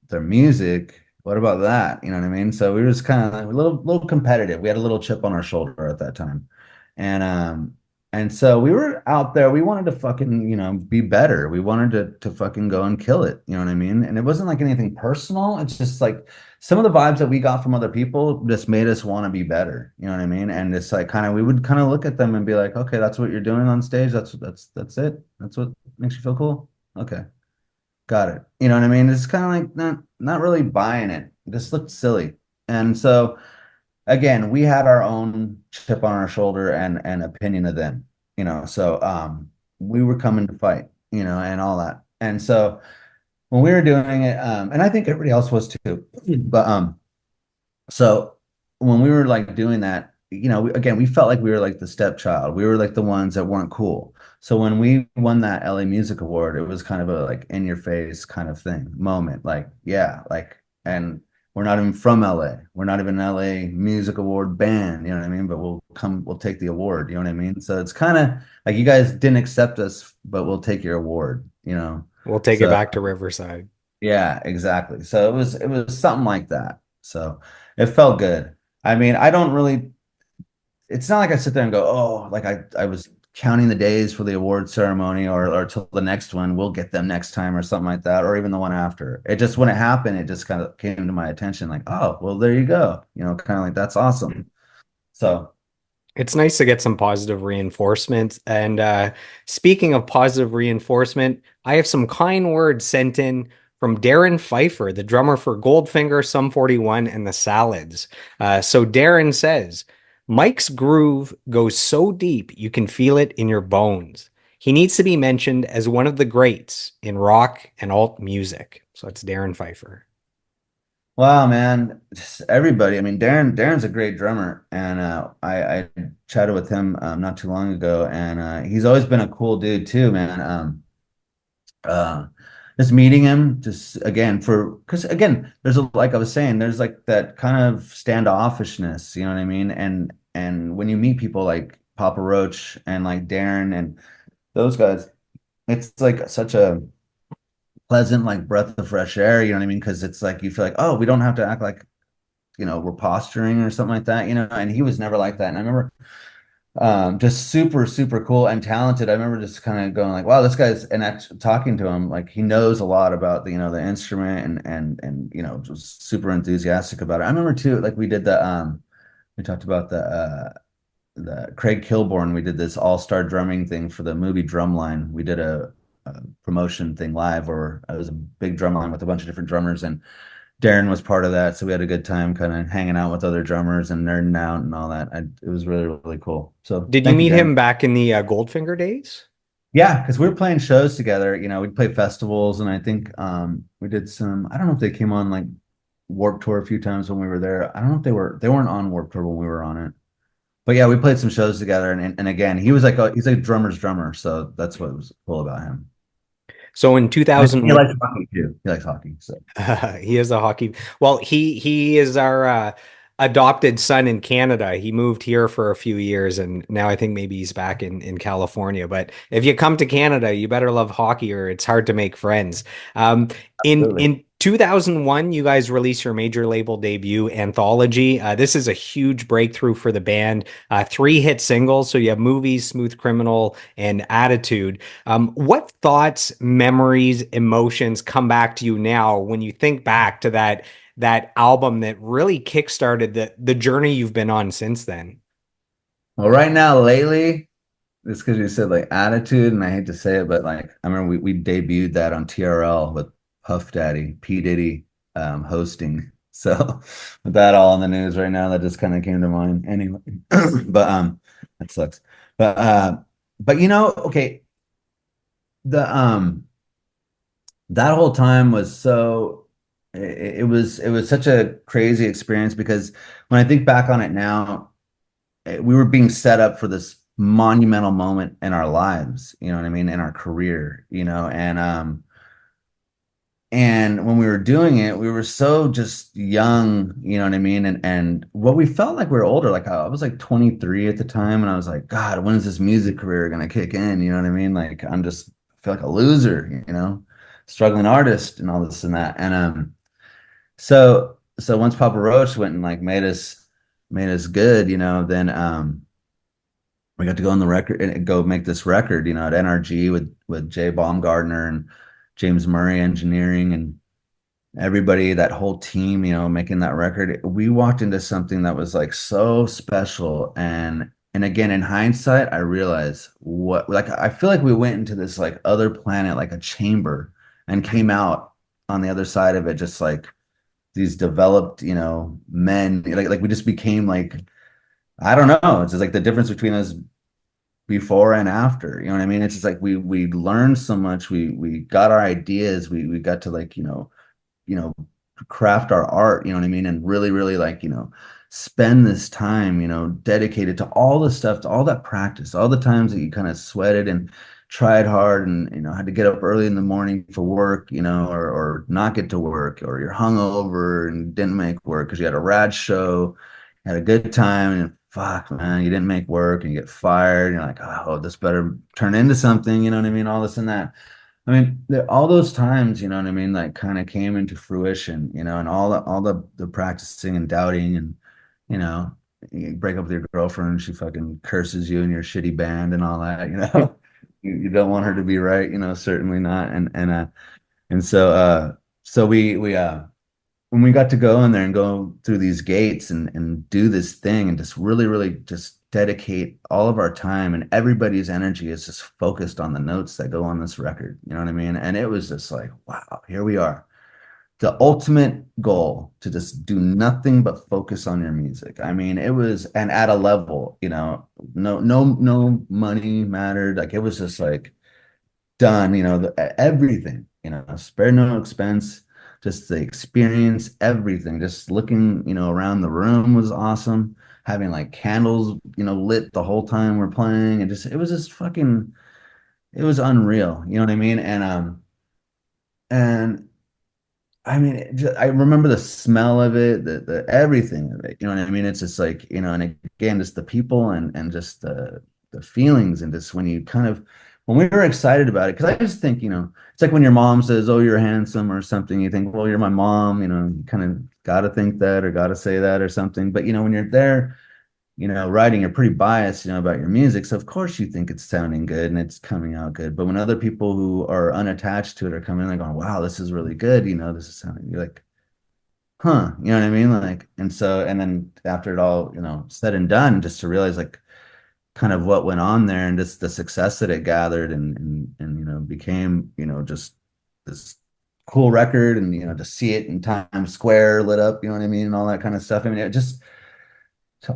their music, what about that? You know what I mean? So we were just kind of like a little competitive. We had a little chip on our shoulder at that time. And and so we were out there. We wanted to fucking, be better. We wanted to fucking go and kill it. You know what I mean? And it wasn't like anything personal. It's just like some of the vibes that we got from other people just made us want to be better. You know what I mean? And it's like kind of we would kind of look at them and be like, okay, that's what you're doing on stage. That's it. That's what makes you feel cool. Okay. Got it. You know what I mean? It's kind of like not really buying it. It just looked silly. And so again, we had our own chip on our shoulder and opinion of them, so we were coming to fight, and all that. And so when we were doing it, and I think everybody else was too, but so when we were like doing that, again, we felt like we were like the stepchild. We were like the ones that weren't cool. So when we won that LA Music Award, it was kind of a like in your face kind of thing moment. Like, yeah, like, and we're not even from LA. We're not even an LA Music Award band, you know what I mean? But we'll take the award, you know what I mean? So it's kind of like you guys didn't accept us, but we'll take your award. We'll take it So back to Riverside. yeah, exactly. So it was something like that. So it felt good. I mean, I don't really, it's not like I sit there and go, oh, like I was counting the days for the award ceremony or till the next one, we'll get them next time or something like that, or even the one after. It just when it happened, it just kind of came to my attention, like, oh, well, there you go. Kind of like that's awesome. So It's nice to get some positive reinforcement. And speaking of positive reinforcement, I have some kind words sent in from Darren Pfeiffer, the drummer for Goldfinger, Sum 41, and the Salads. So Darren says, Mike's groove goes so deep you can feel it in your bones. He needs to be mentioned as one of the greats in rock and alt music. So it's Darren Pfeiffer. wow, man, just everybody. I mean, Darren's a great drummer, and I chatted with him not too long ago, and he's always been a cool dude too, man. Uh, just meeting him, just again because again, there's like I was saying, there's like that kind of standoffishness, you know what I mean? And when you meet people like Papa Roach and like Darren and those guys, it's like such a pleasant like breath of fresh air, you know what I mean? Because it's like you feel like, oh, we don't have to act like we're posturing or something like that, and he was never like that. And I remember just super, super cool and talented. I remember just kind of going like, wow, this guy's and talking to him, like he knows a lot about the instrument and just super enthusiastic about it. I remember too, like we talked about the Craig Kilborn. We did this all-star drumming thing for the movie Drumline. We did a promotion thing live, or it was a big drum line with a bunch of different drummers, and Darren was part of that, so we had a good time kind of hanging out with other drummers and nerding out and all that. It was really, really cool. So Did you thank you, meet Darren. him back in the Goldfinger days? Yeah, because we were playing shows together. We'd play festivals, and I think we did some. I don't know if they came on like Warped Tour a few times when we were there. I don't know if they weren't on Warped Tour when we were on it. But yeah, we played some shows together, and again, he's like a drummer's drummer, so that's what was cool about him. So in And he 2001, likes hockey too. He likes hockey, so he is a hockey. Well, he is our adopted son in Canada. He moved here for a few years, and now I think maybe he's back in California. But if you come to Canada, you better love hockey, or it's hard to make friends. absolutely. In 2001, you guys released your major label debut, Anthology. This is a huge breakthrough for the band. Three hit singles. So you have Movies, Smooth Criminal, and Attitude. What thoughts, memories, emotions come back to you now when you think back to that album that really kickstarted the journey you've been on since then? Well, right now, lately. It's because you said like attitude, and I hate to say it, but like I remember we debuted that on TRL with Puff Daddy, P. Diddy hosting. So with that all in the news right now, that just kind of came to mind. Anyway, but that sucks. But okay, the that whole time was so it was such a crazy experience because when I think back on it now, we were being set up for this monumental moment in our lives, you know what I mean, in our career, and when we were doing it, we were so just young, you know what I mean, and what we felt like we were older. Like I was like 23 at the time, and I was like, God, when is this music career gonna kick in? You know what I mean? Like I'm just I feel like a loser, struggling artist and all this and that, and so once Papa Roach went and like made us good, then we got to go on the record and go make this record, at NRG with Jay Baumgardner and James Murray Engineering and everybody, that whole team, making that record. We walked into something that was like so special. And again, in hindsight, I realized what like I feel like we went into this like other planet, like a chamber, and came out on the other side of it just like these developed, men. Like we just became like, I don't know. It's just like the difference between us before and after. You know what I mean? It's just like we learned so much. We got our ideas. We got to like, you know, craft our art, you know what I mean? And really, really like, spend this time, dedicated to all the stuff, to all that practice, all the times that you kind of sweated and tried hard and, had to get up early in the morning for work, or not get to work, or you're hungover and didn't make work because you had a rad show, had a good time, and fuck, man, you didn't make work and you get fired. And you're like, oh, this better turn into something, you know what I mean? All this and that. I mean, all those times, you know what I mean, like kind of came into fruition, and all the practicing and doubting and, you know, you break up with your girlfriend, she fucking curses you in your shitty band and all that, you don't want her to be right, certainly not. And so when we got to go in there and go through these gates and do this thing and just really, really just dedicate all of our time, and everybody's energy is just focused on the notes that go on this record. You know what I mean? And it was just like, wow, here we are. The ultimate goal to just do nothing but focus on your music. I mean, it was, and at a level, no money mattered. Like it was just like, done, everything, spare no expense, just the experience, everything, just looking, around the room was awesome. Having like candles, lit the whole time we're playing, and just, it was just fucking, it was unreal. You know what I mean? And I mean, I remember the smell of it, the everything of it. You know what I mean? It's just like, and again, just the people and just the feelings, and just when you kind of, when we were excited about it, because I just think, it's like when your mom says, "Oh, you're handsome" or something. You think, "Well, you're my mom." You kind of got to think that or got to say that or something. But when you're there, writing, you're pretty biased, about your music. So of course you think it's sounding good and it's coming out good. But when other people who are unattached to it are coming in, like going, "Wow, this is really good," this is sounding, you're like, huh, you know what I mean? Like, and so, and then after it all, said and done, just to realize like kind of what went on there and just the success that it gathered and became, just this cool record, and to see it in Times Square lit up, you know what I mean, and all that kind of stuff. I mean, it just,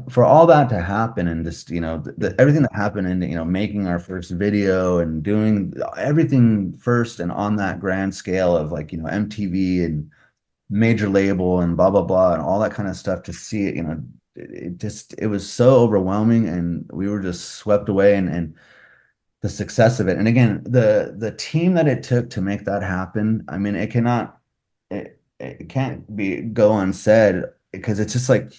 for all that to happen, and just everything that happened in making our first video and doing everything first and on that grand scale of like MTV and major label and blah blah blah and all that kind of stuff, to see it, it was so overwhelming, and we were just swept away, and the success of it. And again, the team that it took to make that happen, I mean, it can't be go unsaid, because it's just like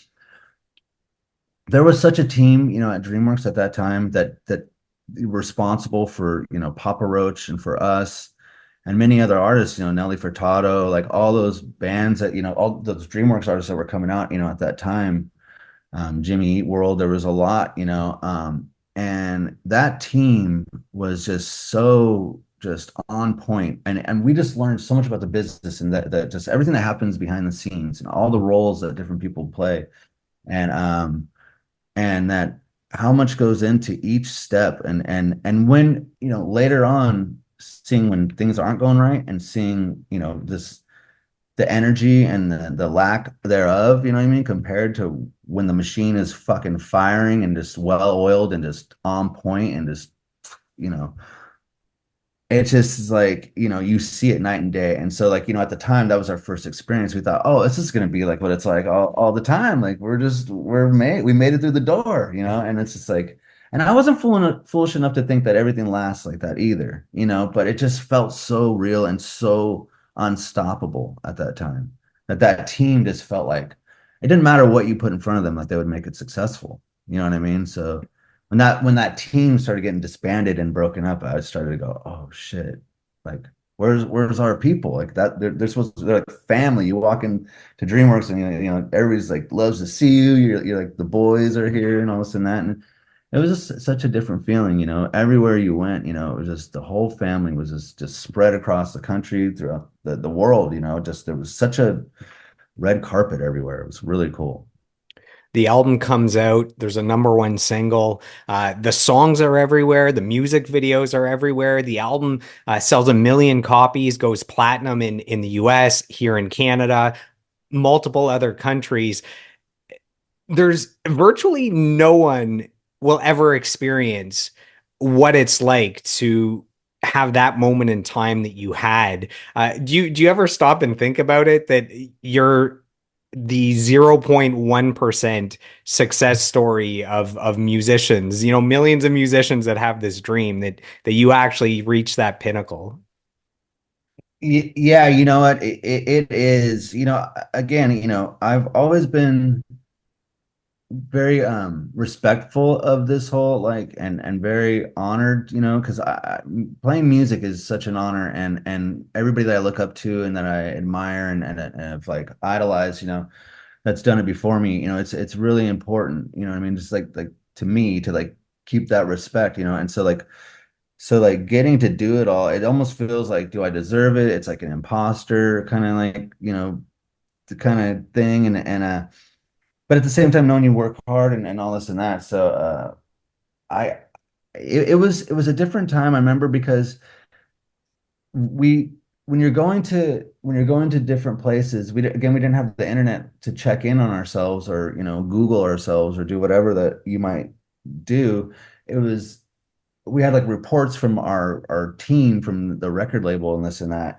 there was such a team, at DreamWorks at that time, that responsible for, Papa Roach and for us and many other artists, Nelly Furtado, like all those bands that, all those DreamWorks artists that were coming out, at that time, Jimmy Eat World, there was a lot, and that team was just so just on point. And we just learned so much about the business, and that just everything that happens behind the scenes and all the roles that different people play. And that how much goes into each step, and when later on, seeing when things aren't going right, and seeing this, the energy and the lack thereof, you know what I mean, compared to when the machine is fucking firing and just well oiled and just on point and just you know it's just like, you see it night and day. And so like, at the time that was our first experience. We thought, oh, this is going to be like what it's like all the time. Like we made it through the door, and it's just like, and I wasn't foolish enough to think that everything lasts like that either, but it just felt so real and so unstoppable at that time, that team just felt like it didn't matter what you put in front of them, like they would make it successful. You know what I mean? So when that team started getting disbanded and broken up, I started to go, oh shit, like where's our people? Like that they're supposed to, they're like family. You walk into DreamWorks and everybody's like loves to see you. You're like the boys are here and all this and that. And it was just such a different feeling, everywhere you went, it was just the whole family was just spread across the country, throughout the world, just there was such a red carpet everywhere. It was really cool. The album comes out, there's a number one single. The songs are everywhere, the music videos are everywhere. The album sells 1 million copies, goes platinum in the US, here in Canada. multiple other countries, there's virtually no one will ever experience what it's like to have that moment in time that you had. Do you ever stop and think about it that you're the 0.1% success story of musicians, millions of musicians that have this dream that you actually reach that pinnacle? Yeah, you know what? It is, again, I've always been very respectful of this whole like and very honored, because playing music is such an honor, and everybody that I look up to and that I admire and have like idolized, that's done it before me, it's really important, what I mean? Just like to me to like keep that respect, and so like getting to do it all, it almost feels like, do I deserve it? It's like an imposter kind of like, the kind of thing. And but at the same time, knowing you work hard and all this and that. So I it was a different time, I remember, because we when you're going to different places, we didn't have the internet to check in on ourselves or, Google ourselves or do whatever that you might do. It was we had like reports from our team from the record label and this and that,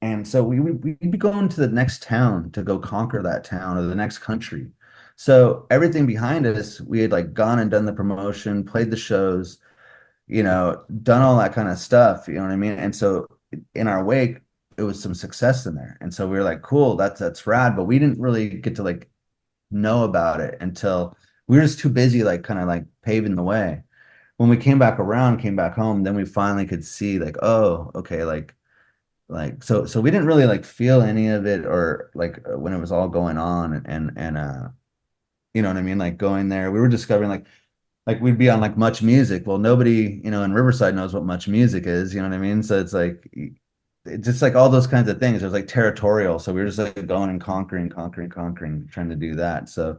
and so we'd be going to the next town to go conquer that town or the next country. So everything behind us, we had like gone and done the promotion, played the shows, done all that kind of stuff, you know what I mean? And so in our wake, it was some success in there. And so we were like, cool, that's rad, but we didn't really get to like know about it until we were just too busy like kind of like paving the way. When we came back home, then we finally could see like, oh, okay, so we didn't really like feel any of it or like when it was all going on and you know what I mean? Like going there, we were discovering like we'd be on like Much Music. Well, nobody, in Riverside knows what Much Music is, you know what I mean? So it's like just like all those kinds of things. It was like territorial. So we were just like going and conquering, trying to do that. So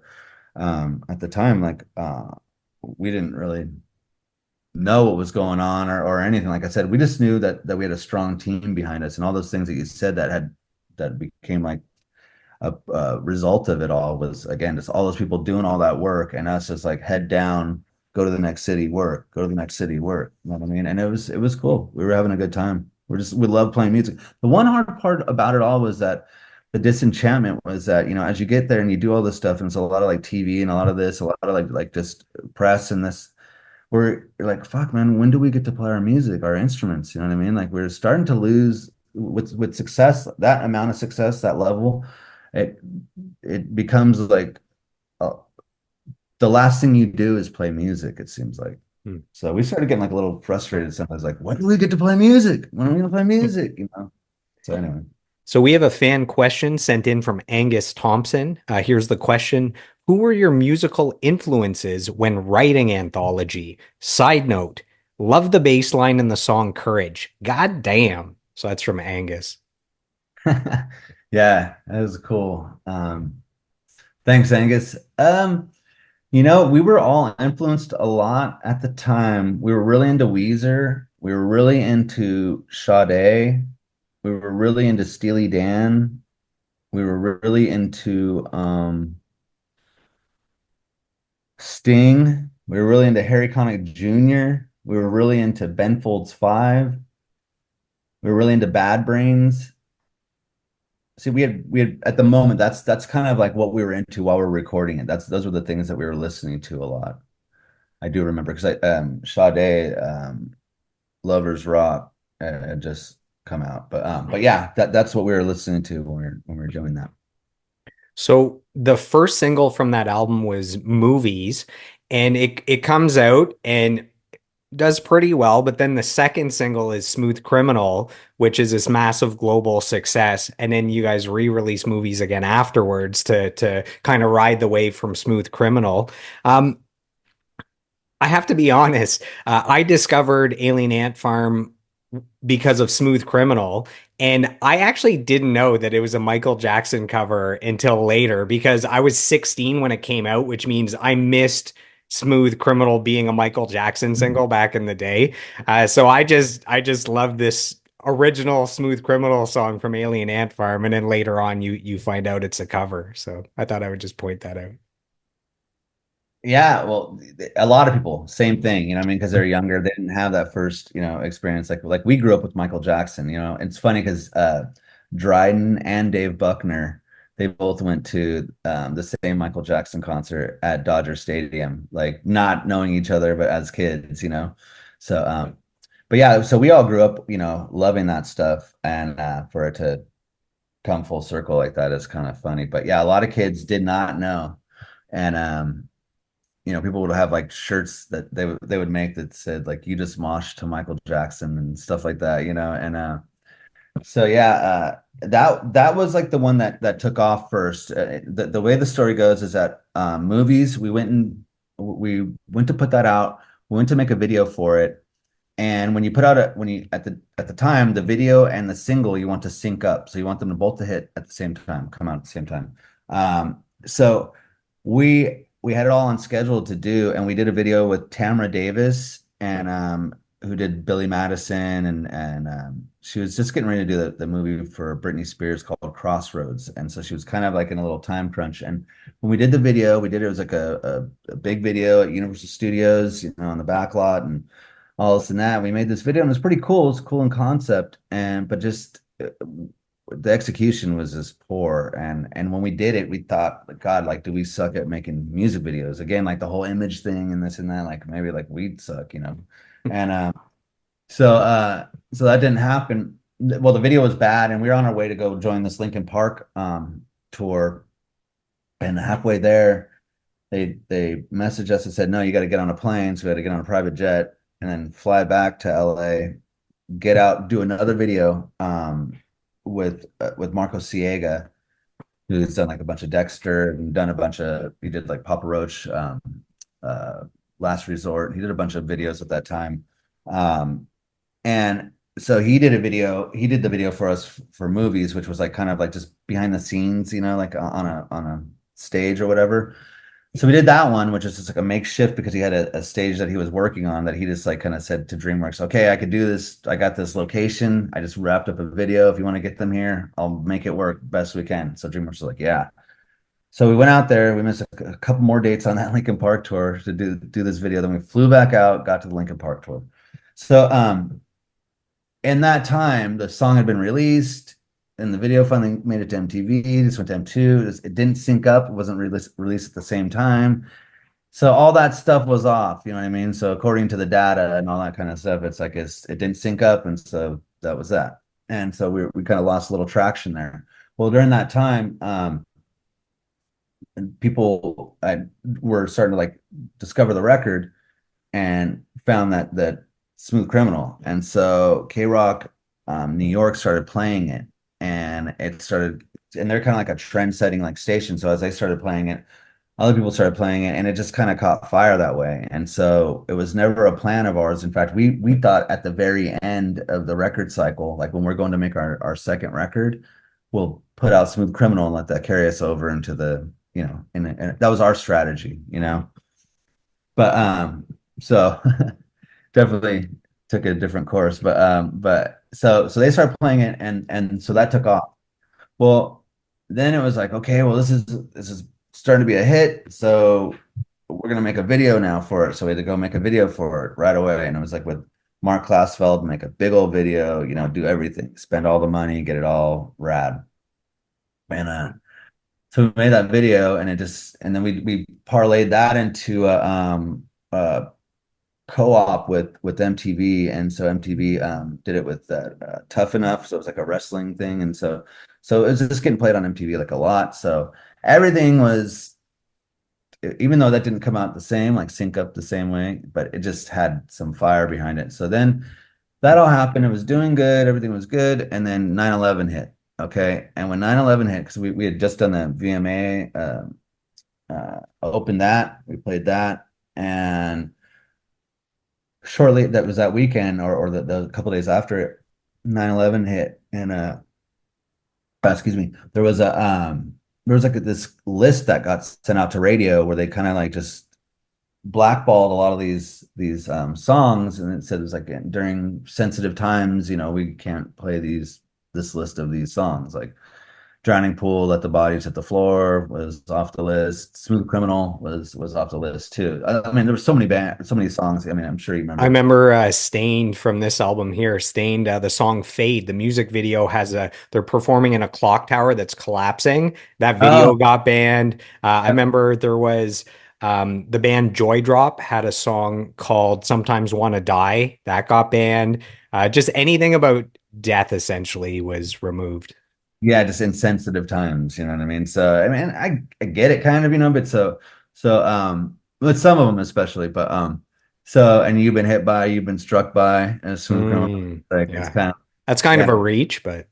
at the time, like we didn't really know what was going on or anything. Like I said, we just knew that we had a strong team behind us and all those things that you said that became like a result of it all was, again, just all those people doing all that work and us just like head down, go to the next city, work, go to the next city, work. You know what I mean? And it was cool. We were having a good time. We love playing music. The one hard part about it all was that the disenchantment was that, as you get there and you do all this stuff, and it's a lot of like TV and a lot of this, a lot of like just press and this, we're like, fuck, man, when do we get to play our music, our instruments? You know what I mean? Like we're starting to lose with success, that amount of success, that level, it it becomes like uh, the last thing you do is play music, it seems like. Hmm. So we started getting like a little frustrated sometimes, like, when do we get to play music? When are we gonna play music? So anyway. So we have a fan question sent in from Angus Thompson. Here's the question. Who were your musical influences when writing Anthology? Side note, love the bass line in the song Courage. God damn. So that's from Angus. Yeah, that was cool. Thanks, Angus. We were all influenced a lot at the time. We were really into Weezer. We were really into Sade. We were really into Steely Dan. We were really into Sting. We were really into Harry Connick Jr. We were really into Ben Folds 5. We were really into Bad Brains. See, we had at the moment, that's kind of like what we were into while we were recording it. Those were the things that we were listening to a lot. I do remember because Sade, Lovers Rock had just come out. But yeah, that's what we were listening to when we were doing that. So the first single from that album was Movies, and it comes out and does pretty well, but then the second single is Smooth Criminal, which is this massive global success. And then you guys re-release Movies again afterwards to kind of ride the wave from Smooth Criminal. Um, I have to be honest, I discovered Alien Ant Farm because of Smooth Criminal. And I actually didn't know that it was a Michael Jackson cover until later because I was 16 when it came out, which means I missed Smooth Criminal being a Michael Jackson single back in the day. So I just love this original Smooth Criminal song from Alien Ant Farm, and then later on you find out it's a cover. So I thought I would just point that out. Yeah, well, a lot of people, same thing, you know what I mean? Because they're younger, they didn't have that first, experience. Like we grew up with Michael Jackson, It's funny because Dryden and Dave Buckner, they both went to the same Michael Jackson concert at Dodger Stadium, like not knowing each other, but as kids. So, but yeah, so we all grew up, loving that stuff, and for it to come full circle like that is kind of funny. But yeah, a lot of kids did not know, and people would have like shirts that they would make that said like "You just moshed to Michael Jackson" and stuff like that. And so yeah, that was like the one that took off first. The way the story goes is that movies we went to put that out. We went to make a video for it, and when you put out a when you at the time the video and the single you want to sync up, so you want them to both to hit at the same time, come out at the same time. So we had it all on schedule to do, and we did a video with Tamra Davis and who did Billy Madison, and she was just getting ready to do the movie for Britney Spears called Crossroads, and so she was kind of like in a little time crunch. And when we did the video, it was like a big video at Universal Studios, on the back lot and all this and that. We made this video and it was pretty cool. It's cool in concept, but just the execution was just poor. And when we did it, we thought, like, God, like, do we suck at making music videos? Again, like the whole image thing and this and that, like maybe like we'd suck. And so that didn't happen. Well, the video was bad, and we were on our way to go join this Linkin Park tour. And halfway there, they messaged us and said, no, you got to get on a plane. So we had to get on a private jet and then fly back to LA, get out, do another video with Marco Siega, who's done like a bunch of Dexter and done a bunch of he did like Papa Roach, uh, Last Resort. He did a bunch of videos at that time. And so he did the video for us for movies, which was like kind of like just behind the scenes, like on a stage or whatever. So we did that one, which is just like a makeshift because he had a stage that he was working on that he just like kind of said to DreamWorks, okay, I could do this. I got this location. I just wrapped up a video. If you want to get them here, I'll make it work best we can. So DreamWorks was like, yeah. So we went out there. We missed a couple more dates on that Lincoln Park tour to do this video. Then we flew back out, got to the Lincoln Park tour. So in that time, the song had been released, and the video finally made it to MTV. Just went to M2. It didn't sync up. It wasn't released at the same time. So all that stuff was off. You know what I mean? So according to the data and all that kind of stuff, it's like it didn't sync up, and so that was that. And so we kind of lost a little traction there. Well, during that time, people were starting to like discover the record and found that Smooth Criminal. And so K-Rock New York started playing it, and they're kind of like a trend setting like station. So as they started playing it, other people started playing it, and it just kind of caught fire that way. And so it was never a plan of ours. In fact, we thought at the very end of the record cycle, like when we're going to make our second record, we'll put out Smooth Criminal and let that carry us over into and that was our strategy. But so definitely took a different course. But so they started playing it, and so that took off. Well, then it was like, okay, well, this is starting to be a hit, so we're gonna make a video now for it. So we had to go make a video for it right away, and it was like with Mark Glassfeld, make a big old video, do everything, spend all the money, get it all rad. And so we made that video, and then we parlayed that into a co-op with MTV, and so MTV did it with Tough Enough, so it was like a wrestling thing, and so it was just getting played on MTV like a lot. So everything was, even though that didn't come out the same, like sync up the same way, but it just had some fire behind it. So then that all happened. It was doing good, everything was good, and then 9/11 hit. Okay, and when 9/11 hit, because we had just done the VMA, opened that, we played that, and shortly that was that weekend or the couple days after it, 9/11 hit, and excuse me, there was like this list that got sent out to radio where they kind of like just blackballed a lot of these songs, and it said it was like during sensitive times, we can't play this list of these songs. Like Drowning Pool, Let the Bodies Hit the Floor was off the list. Smooth Criminal was off the list too. I mean, there were so many songs. I mean, I'm sure you I remember. remember Stained from this album here. Stained, the song Fade. The music video has they're performing in a clock tower that's collapsing. That Oh, video got banned. I yeah. remember there was the band Joy Drop had a song called Sometimes Wanna Die. That got banned. Just anything about death essentially was removed. Yeah, just insensitive times, you know what I mean? So I mean, I get it kind of, but with some of them especially, but and you've been struck by a Smooth Criminal, like it's Yeah. kind of, That's kind yeah, of a reach, but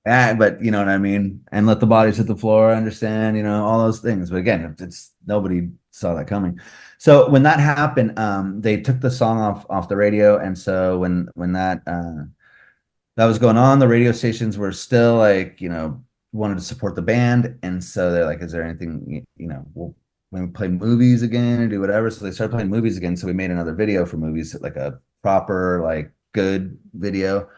but you know what I mean? And Let the Bodies Hit the Floor, I understand, all those things. But again, it's nobody saw that coming. So when that happened, they took the song off the radio, and so when that was going on, the radio stations were still like, wanted to support the band. And so they're like, is there anything, when we play movies again and do whatever. So they started playing movies again. So we made another video for movies, like a proper, like good video.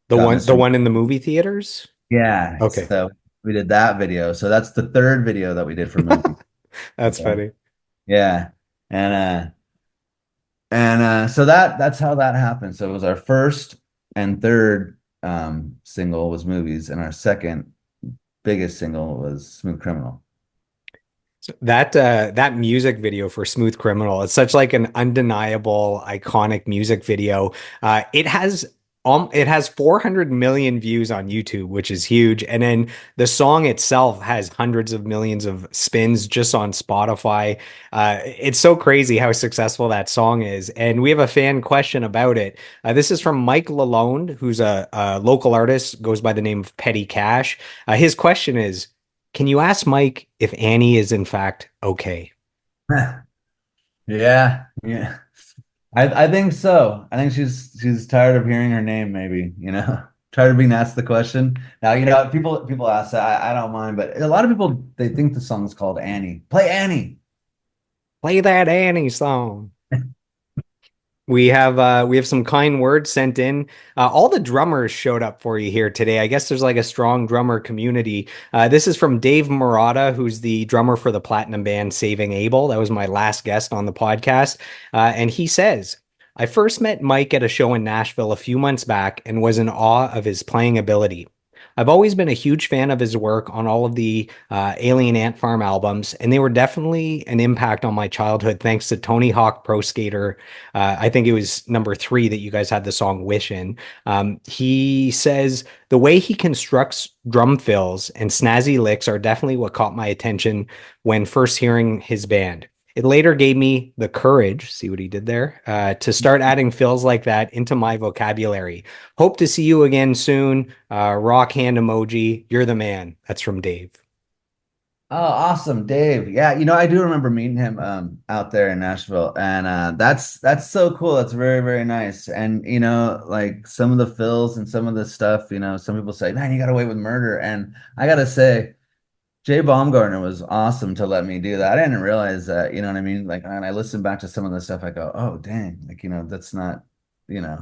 Got the Mr. one in the movie theaters? Yeah. Okay. So we did that video. So that's the third video that we did for movies. That's funny. Yeah. And so that's how that happened. So it was our first and third single was movies, and our second biggest single was Smooth Criminal. So that music video for Smooth Criminal, it's such like an undeniable, iconic music video. It has 400 million views on YouTube, which is huge. And then the song itself has hundreds of millions of spins just on Spotify. It's so crazy how successful that song is. And we have a fan question about it. This is from Mike Lalonde, who's a local artist, goes by the name of Petty Cash. His question is, can you ask Mike if Annie is in fact okay? Yeah, yeah. I think so. I think she's tired of hearing her name, maybe, tired of being asked the question. Now, people ask that. I don't mind, but a lot of people they think the song's called Annie. Play Annie. Play that Annie song. We have some kind words sent in. All the drummers showed up for you here today. I guess there's like a strong drummer community. This is from Dave Murata, who's the drummer for the platinum band Saving Abel. That was my last guest on the podcast. And he says, I first met Mike at a show in Nashville a few months back and was in awe of his playing ability. I've always been a huge fan of his work on all of the Alien Ant Farm albums, and they were definitely an impact on my childhood thanks to Tony Hawk Pro Skater. I think it was number 3 that you guys had the song Wish in. He says the way he constructs drum fills and snazzy licks are definitely what caught my attention when first hearing his band. It later gave me the courage, see what he did there, to start adding fills like that into my vocabulary. Hope to see you again soon. Rock hand emoji. You're the man. That's from Dave. Oh, awesome, Dave. Yeah, I do remember meeting him out there in Nashville, and that's so cool. That's very, very nice. And like some of the fills and some of the stuff, some people say, "Man, you got away with murder." And I gotta say, Jay Baumgartner was awesome to let me do that. I didn't realize that, you know what I mean? Like, and I listened back to some of the stuff, I go, "Oh, dang!" Like, that's not,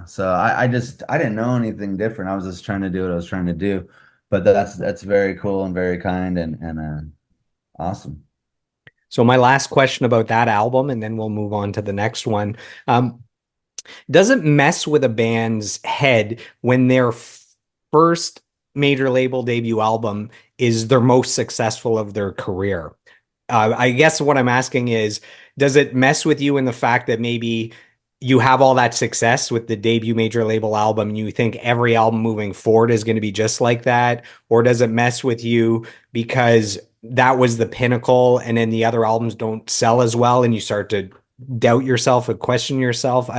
So I didn't know anything different. I was just trying to do what I was trying to do. But that's very cool and very kind and awesome. So my last question about that album, and then we'll move on to the next one. Does it mess with a band's head when their first major label debut album is their most successful of their career? I guess what I'm asking is, does it mess with you in the fact that maybe you have all that success with the debut major label album and you think every album moving forward is going to be just like that? Or does it mess with you because that was the pinnacle and then the other albums don't sell as well and you start to doubt yourself and question yourself?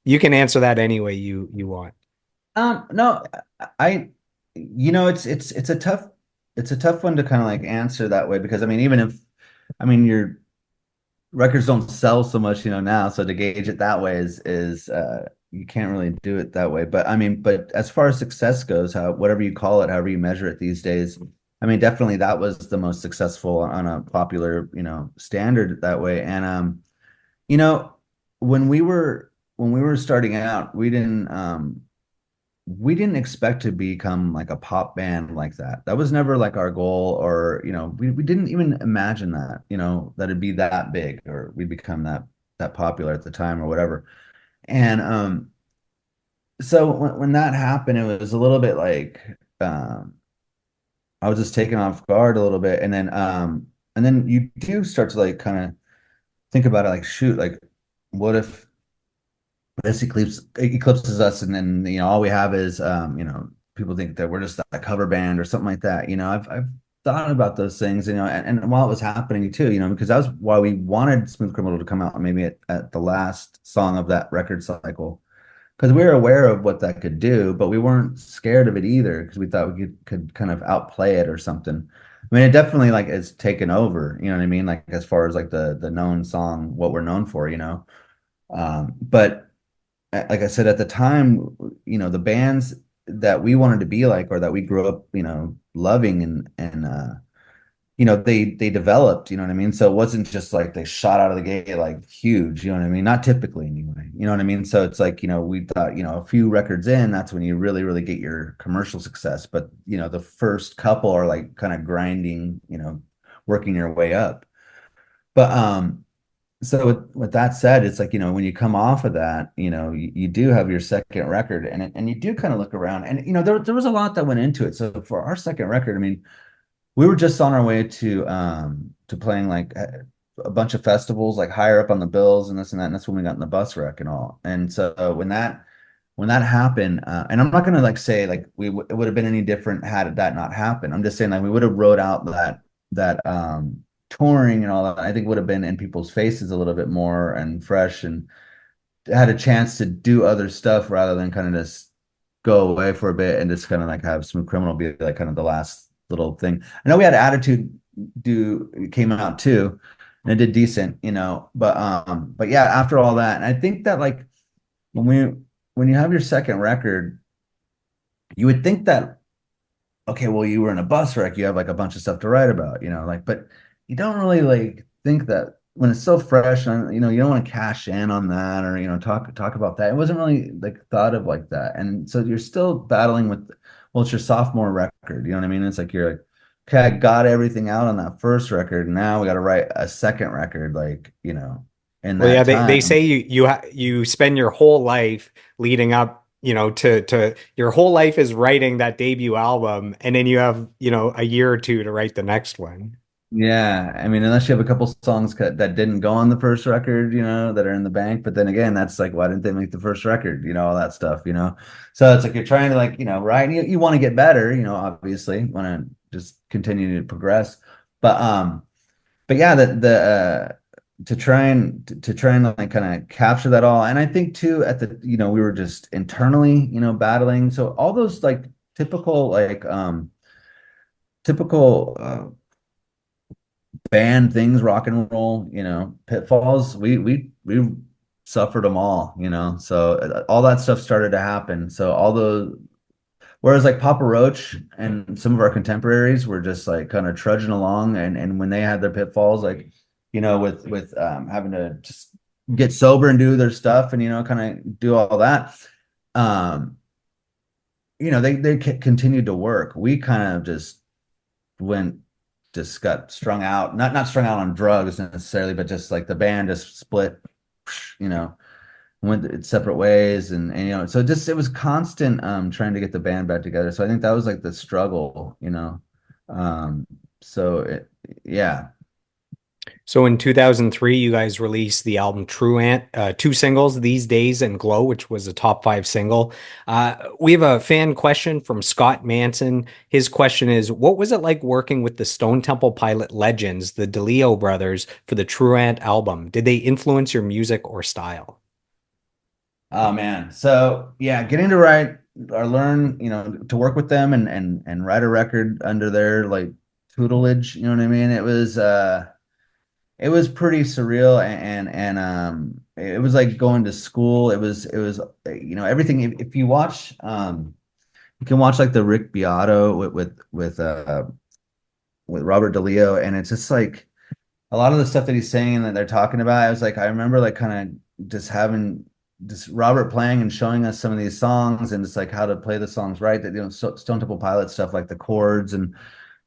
You can answer that any way you want. No, I, it's a tough one to kind of like answer that way because I mean, even if, I mean, your records don't sell so much, now, so to gauge it that way is you can't really do it that way. But I mean, but as far as success goes, whatever you call it, however you measure it these days, I mean, definitely that was the most successful on a popular, standard that way. You know, when we were starting out, we didn't expect to become like a pop band like that. That was never like our goal, or we didn't even imagine that, that it'd be that big or we'd become that popular at the time or whatever. And so when that happened, it was a little bit like I was just taken off guard a little bit, and then you do start to like kind of think about it, like shoot, like what if this eclipses us, and then all we have is people think that we're just a cover band or something like that. I've thought about those things, and while it was happening too, because that was why we wanted Smooth Criminal to come out maybe at the last song of that record cycle, because we were aware of what that could do, but we weren't scared of it either because we thought we could kind of outplay it or something. I mean, it definitely like is taken over, you know what I mean? Like as far as like the known song, what we're known for, but like I said, at the time, the bands that we wanted to be like, or that we grew up, loving, and they developed, you know what I mean? So it wasn't just like they shot out of the gate like huge, you know what I mean? Not typically anyway, you know what I mean? So it's like, we thought, a few records in, that's when you really, really get your commercial success. But, the first couple are like kind of grinding, working your way up. But so with that said, it's like, when you come off of that, you do have your second record, and you do kind of look around, and there was a lot that went into it. So for our second record, I mean, we were just on our way to playing like a bunch of festivals like higher up on the bills and this and that, and that's when we got in the bus wreck and all. And so when that happened, and I'm not gonna like say like it would have been any different had that not happened. I'm just saying like we would have wrote out that touring and all that. I think would have been in people's faces a little bit more and fresh, and had a chance to do other stuff rather than kind of just go away for a bit and just kind of like have Smooth Criminal be like kind of the last little thing. I know we had Attitude do came out too, and it did decent, but yeah, after all that, and I think that like when we when you have your second record, you would think that okay, well, you were in a bus wreck, you have like a bunch of stuff to write about, like, but you don't really like think that when it's so fresh, and you don't want to cash in on that, or talk about that. It wasn't really like thought of like that, and so you're still battling with, well, it's your sophomore record, you know what I mean? It's like you're like, okay, I got everything out on that first record, now we got to write a second record, like, in Well, yeah, that they time. say you spend your whole life leading up, to your whole life is writing that debut album, and then you have, a year or two to write the next one. Yeah, I mean, unless you have a couple songs that didn't go on the first record, that are in the bank. But then again, that's like, why didn't they make the first record? All that stuff. So it's like you're trying to like, write. And you want to get better, obviously, want to just continue to progress. But but yeah, to try and like kind of capture that all. And I think too, at the we were just internally, battling. So all those like typical like typical band things, rock and roll, pitfalls. We suffered them all, So all that stuff started to happen. So all those, whereas like Papa Roach and some of our contemporaries were just like kind of trudging along, and when they had their pitfalls, like with having to just get sober and do their stuff, and kind of do all that. Um, they continued to work. We kind of went just got strung out, not strung out on drugs necessarily, but just like the band just split, you know, went its separate ways, and so it was constant trying to get the band back together. So I think that was like the struggle, um so yeah. So in 2003, you guys released the album Truant, two singles, These Days and Glow, which was a top five single. We have a fan question from Scott Manson. His question is, what was it like working with the Stone Temple Pilot legends, the DeLeo brothers, for the Truant album? Did they influence your music or style? Oh man, so yeah, getting to write or learn, to work with them, and write a record under their like tutelage, you know what I mean? It was pretty surreal, and it was like going to school. It was everything. If you watch, you can watch like the Rick Beato with Robert DeLeo, and it's just like a lot of the stuff that he's saying and that they're talking about, I was like, I remember like kind of just having just Robert playing and showing us some of these songs and just like how to play the songs right. That, Stone Temple Pilot stuff, like the chords and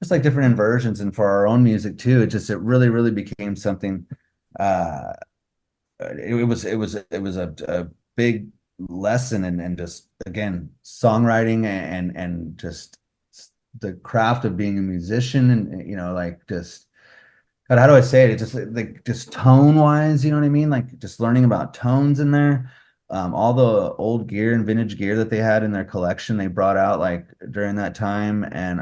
just like different inversions. And for our own music too, it really, really became something. Uh, it was a big lesson and just again songwriting and just the craft of being a musician and like just God, how do I say it? It's just like just tone wise, you know what I mean? Like just learning about tones in there. All the old gear and vintage gear that they had in their collection, they brought out like during that time. And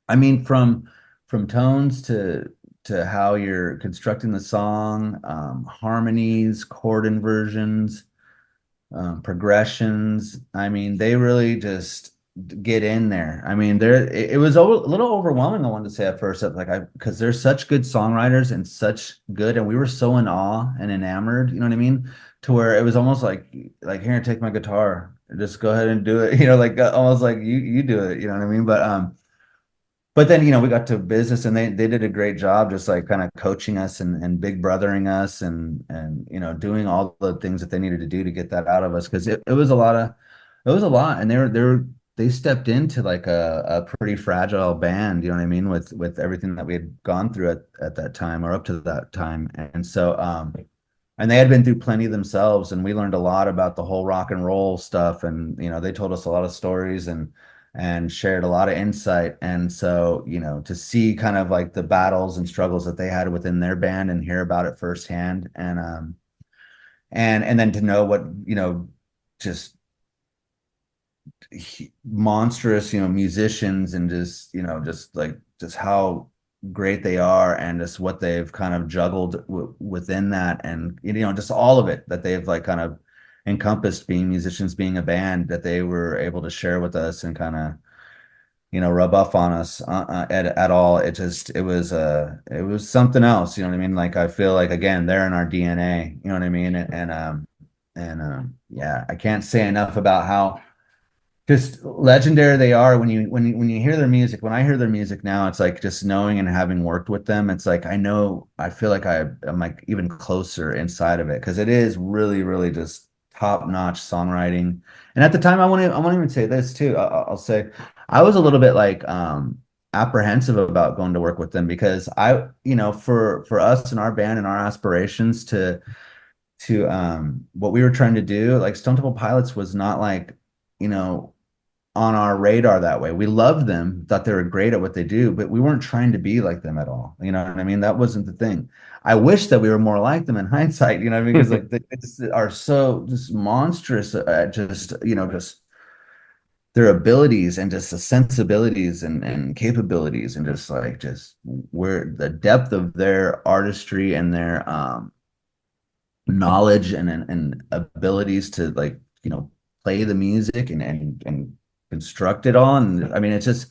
I mean from tones to how you're constructing the song, harmonies, chord inversions, progressions. I mean, they really just get in there. I mean, it was a little overwhelming, I wanted to say at first, like because they're such good songwriters and such good, and we were so in awe and enamored, you know what I mean? To where it was almost like here, take my guitar, just go ahead and do it, like almost like you do it, you know what I mean? But then, we got to business and they did a great job just like kind of coaching us and big brothering us and doing all the things that they needed to do to get that out of us because it was a lot and they stepped into like a pretty fragile band, you know what I mean, with everything that we had gone through at that time or up to that time. And so and they had been through plenty themselves and we learned a lot about the whole rock and roll stuff and they told us a lot of stories and shared a lot of insight. And so, to see kind of like the battles and struggles that they had within their band and hear about it firsthand and then to know what, just monstrous, musicians and just like just how great they are and just what they've kind of juggled within that and just all of it that they've like kind of encompassed being musicians, being a band that they were able to share with us and kind of rub off on us at all. It was something else, you know what I mean? Like I feel like again, they're in our DNA, you know what I mean? Yeah, I can't say enough about how just legendary they are when you hear their music. When I hear their music now, it's like just knowing and having worked with them, it's like I feel like I'm like even closer inside of it because it is really, really just top-notch songwriting. And at the time, I want to even say this too. I'll say I was a little bit like apprehensive about going to work with them because for us and our band and our aspirations to what we were trying to do, like Stone Temple Pilots was not like, you know, on our radar that way. We loved them, thought they were great at what they do, but we weren't trying to be like them at all. You know what I mean? That wasn't the thing. I wish that we were more like them in hindsight, you know what I mean? Because like they just are so just monstrous at just their abilities and just the sensibilities and capabilities and just where the depth of their artistry and their knowledge and abilities to like play the music and construct it all. And I mean it's just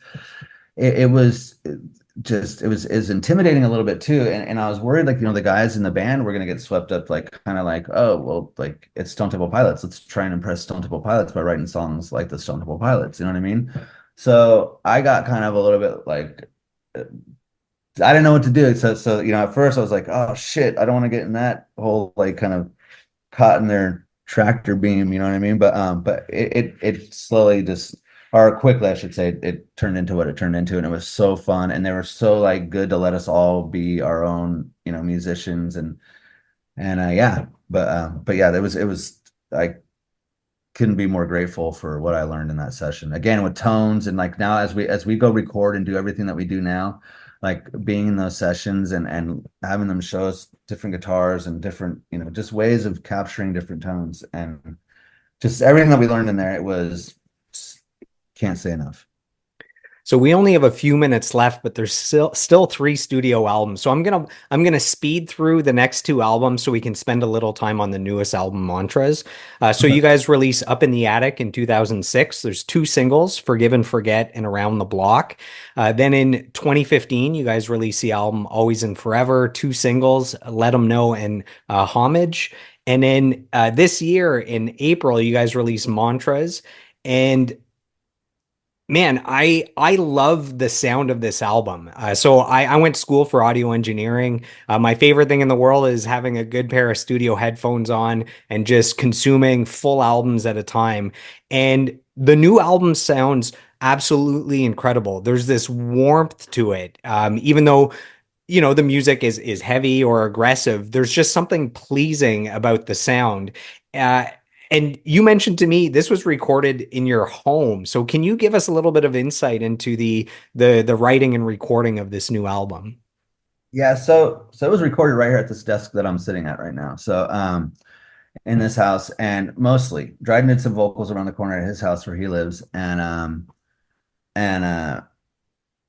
it was it was intimidating a little bit too. And I was worried like the guys in the band were gonna get swept up like kind of like, oh well, like it's Stone Temple Pilots, let's try and impress Stone Temple Pilots by writing songs like the Stone Temple Pilots, you know what I mean? So I got kind of a little bit like I didn't know what to do. So at first I was like, oh shit, I don't want to get in that whole like kind of caught in their tractor beam, you know what I mean? But it slowly just or quickly I should say it turned into what it turned into and it was so fun and they were so like good to let us all be our own, musicians and yeah, but yeah, it was I couldn't be more grateful for what I learned in that session. Again, with tones and like now as we go record and do everything that we do now, like being in those sessions and having them show us different guitars and different, just ways of capturing different tones and just everything that we learned in there, it was can't say enough. So we only have a few minutes left, but there's still three studio albums. So I'm gonna speed through the next two albums so we can spend a little time on the newest album, Mantras. So Okay. you guys release Up in the Attic in 2006. There's two singles, Forgive and Forget and Around the Block. Then in 2015, you guys release the album Always and Forever, two singles, Let 'Em Know and Homage. And then this year in April, you guys release Mantras. And Man, I love the sound of this album. So I went to school for audio engineering. My favorite thing in the world is having a good pair of studio headphones on and just consuming full albums at a time. And the new album sounds absolutely incredible. There's this warmth to it. Even though the music is heavy or aggressive, there's just something pleasing about the sound. uh, and you mentioned to me this was recorded in your home, so can you give us a little bit of insight into the writing and recording of this new album? Yeah, so it was recorded right here at this desk that I'm sitting at right now. So in this house, and mostly Dryden did some vocals around the corner at his house where he lives, and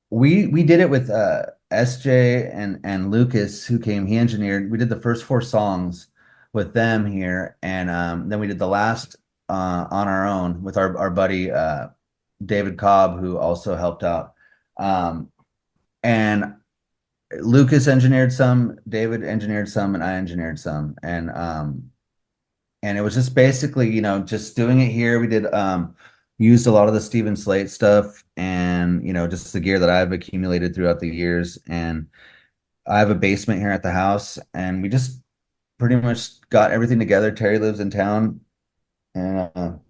we did it with SJ and Lucas who came. He engineered. We did the first four songs with them here, and then we did the last on our own with our buddy David Cobb, who also helped out. And Lucas engineered some, David engineered some, and I engineered some. And it was just basically, just doing it here. We did used a lot of the Steven Slate stuff and, just the gear that I've accumulated throughout the years. And I have a basement here at the house, and we just pretty much got everything together. Terry lives in town, and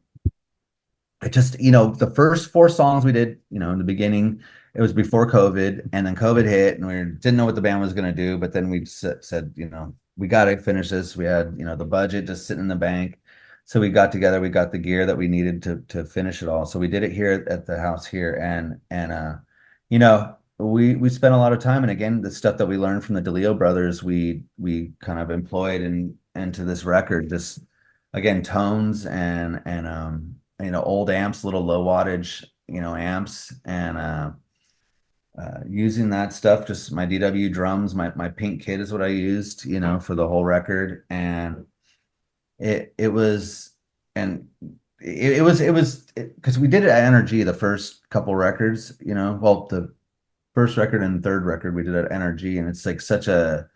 it just, the first four songs we did, in the beginning, it was before COVID, and then COVID hit, and we didn't know what the band was going to do. But then we said, we got to finish this. We had, the budget just sitting in the bank. So we got together, we got the gear that we needed to finish it all. So we did it here at the house here, and we spent a lot of time. And again, the stuff that we learned from the DeLeo brothers, we kind of employed into this record. Just again, tones and old amps, little low wattage, amps, and using that stuff. Just my DW drums, my pink kit is what I used, for the whole record. And it was, and it was because we did it at NRG the first couple records, well, the first record and third record we did at NRG, and it's like such a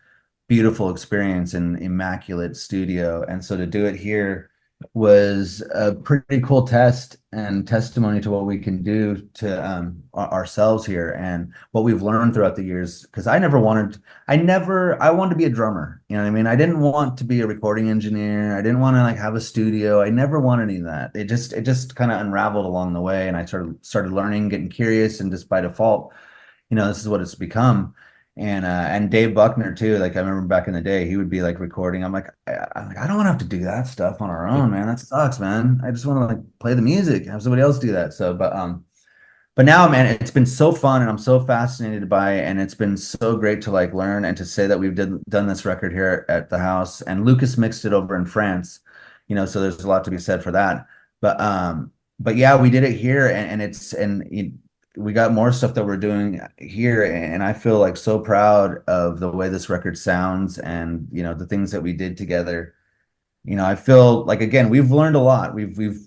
beautiful experience in immaculate studio. And so to do it here was a pretty cool test and testimony to what we can do to ourselves here and what we've learned throughout the years. Because I wanted to be a drummer. You know what I mean? I didn't want to be a recording engineer. I didn't want to like have a studio. I never wanted any of that. It just kind of unraveled along the way, and I started learning, getting curious, and just by default, this is what it's become. And Dave Buckner too. Like I remember back in the day, he would be like recording. I'm like, I don't want to have to do that stuff on our own, man. That sucks, man. I just want to like play the music, have somebody else do that. So, but now, man, it's been so fun, and I'm so fascinated by it, and it's been so great to like learn and to say that we've done this record here at the house. And Lucas mixed it over in France, so there's a lot to be said for that. But yeah, we did it here, we got more stuff that we're doing here, and I feel like so proud of the way this record sounds, and the things that we did together. I feel like again we've learned a lot. We've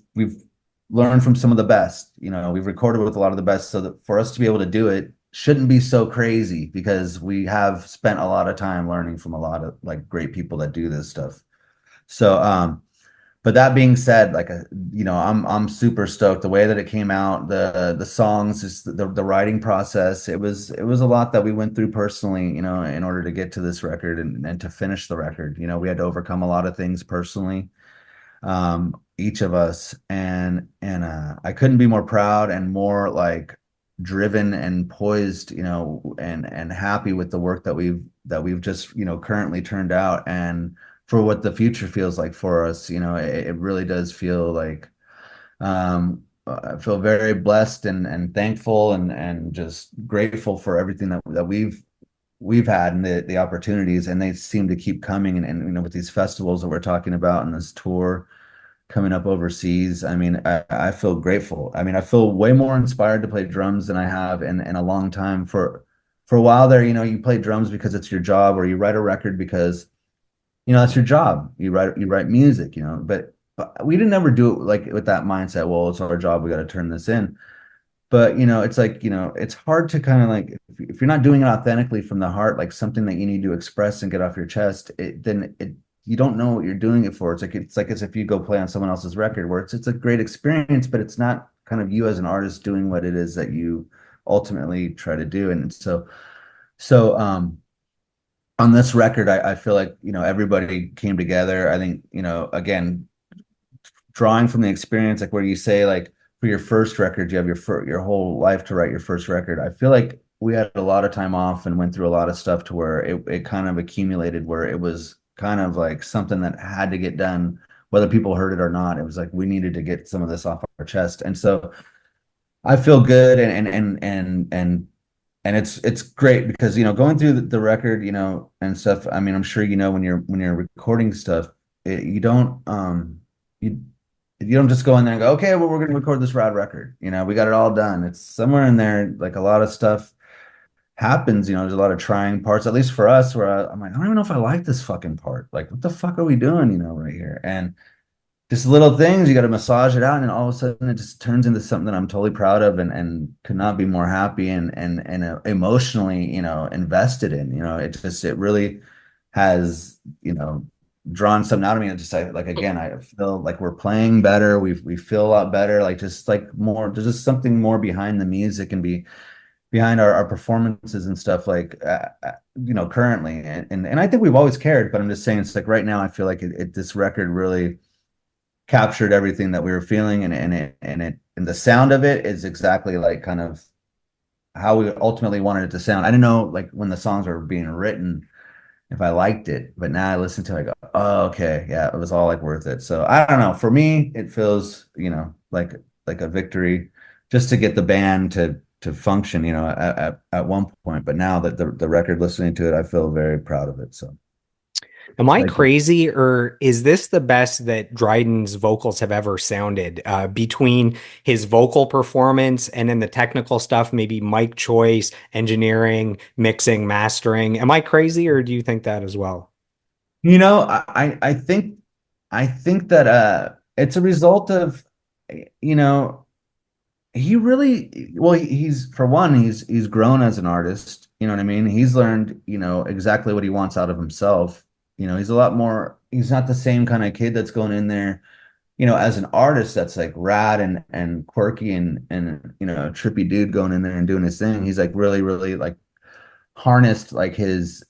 learned from some of the best. We've recorded with a lot of the best, so that for us to be able to do it shouldn't be so crazy, because we have spent a lot of time learning from a lot of like great people that do this stuff. So but that being said, like I'm super stoked the way that it came out, the songs, just the writing process. It was a lot that we went through personally, in order to get to this record and to finish the record. We had to overcome a lot of things personally, each of us, and I couldn't be more proud and more like driven and poised, and happy with the work that we've just currently turned out, and for what the future feels like for us. It really does feel like I feel very blessed and thankful and just grateful for everything that we've had, and the opportunities, and they seem to keep coming, and with these festivals that we're talking about and this tour coming up overseas. I mean, I feel grateful. I mean, I feel way more inspired to play drums than I have in a long time. For a while there, you play drums because it's your job, or you write a record because that's your job. You write music, but we didn't ever do it like with that mindset. Well, it's our job. We got to turn this in. But it's like, it's hard to kind of like, if you're not doing it authentically from the heart, like something that you need to express and get off your chest, then you don't know what you're doing it for. It's like as if you go play on someone else's record, where it's a great experience, but it's not kind of you as an artist doing what it is that you ultimately try to do. And so on this record, I feel like, everybody came together. I think, again, drawing from the experience, like where you say, like, for your first record, you have your whole life to write your first record. I feel like we had a lot of time off and went through a lot of stuff to where it kind of accumulated, where it was kind of like something that had to get done, whether people heard it or not. It was like we needed to get some of this off our chest. And so I feel good, and it's great because going through the record, and stuff. I mean, I'm sure when you're recording stuff, you don't you don't just go in there and go, okay, well, we're going to record this rad record. We got it all done. It's somewhere in there, like a lot of stuff happens. There's a lot of trying parts, at least for us, where I'm like, I don't even know if I like this fucking part. Like, what the fuck are we doing, right here? And just little things, you got to massage it out, and all of a sudden it just turns into something that I'm totally proud of, and could not be more happy and emotionally, invested in. It really has, drawn something out of me. And just like again, I feel like we're playing better. We feel a lot better. Like just like more, there's just something more behind the music and behind our performances and stuff like currently. And I think we've always cared, but I'm just saying it's like right now I feel like this record really captured everything that we were feeling, and the sound of it is exactly like kind of how we ultimately wanted it to sound. I didn't know, like, when the songs were being written, if I liked it, but now I listen to it, I go, oh, okay, yeah, it was all like worth it. So I don't know. For me, it feels, like a victory just to get the band to function, at one point. But now that the record, listening to it, I feel very proud of it. So Am I like you. crazy, or is this the best that Dryden's vocals have ever sounded? Between his vocal performance and then the technical stuff, maybe mic choice, engineering, mixing, mastering. Am I crazy, or do you think that as well? I think that it's a result of, you know he really, well, he's, for one, he's grown as an artist. You know what I mean? He's learned, exactly what he wants out of himself. He's a lot more, he's not the same kind of kid that's going in there, as an artist that's like rad and quirky and a trippy dude going in there and doing his thing. He's like really, really like harnessed like his,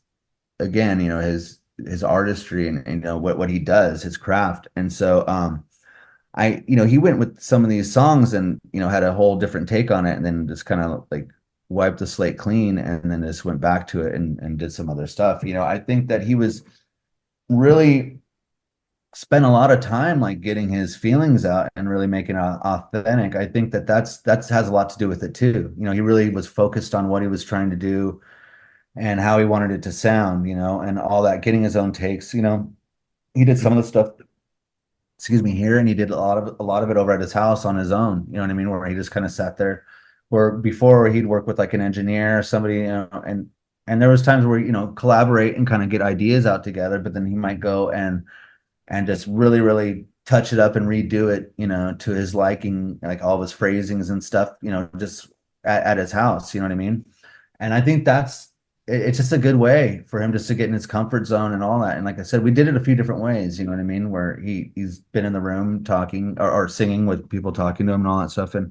again, his artistry and what he does, his craft. And so he went with some of these songs and, had a whole different take on it, and then just kind of like wiped the slate clean and then just went back to it and did some other stuff. I think that he was really spent a lot of time like getting his feelings out and really making it authentic. I think that's has a lot to do with it too. He really was focused on what he was trying to do and how he wanted it to sound, and all that, getting his own takes. He did some of the stuff, excuse me, here, and he did a lot of it over at his house on his own. You know what I mean? Where he just kind of sat there. Where before he'd work with like an engineer or somebody, and there was times where collaborate and kind of get ideas out together, but then he might go and just really, really touch it up and redo it, to his liking, like all of his phrasings and stuff, just at his house. You know what I mean? And I think it's just a good way for him just to get in his comfort zone and all that. And like I said, we did it a few different ways, you know what I mean? Where he's been in the room talking or singing with people talking to him and all that stuff. And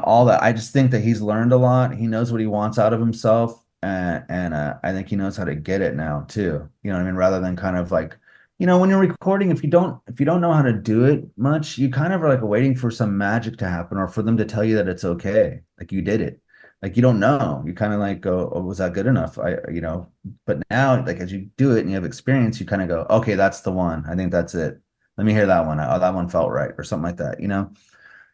all that. I just think that he's learned a lot. He knows what he wants out of himself, and I think he knows how to get it now too. You know what I mean? Rather than kind of like, when you're recording, if you don't know how to do it much, you kind of are like waiting for some magic to happen or for them to tell you that it's okay, like you did it. Like you don't know. You kind of like go, oh, was that good enough? But now, like as you do it and you have experience, you kind of go, okay, that's the one. I think that's it. Let me hear that one. Oh, that one felt right, or something like that.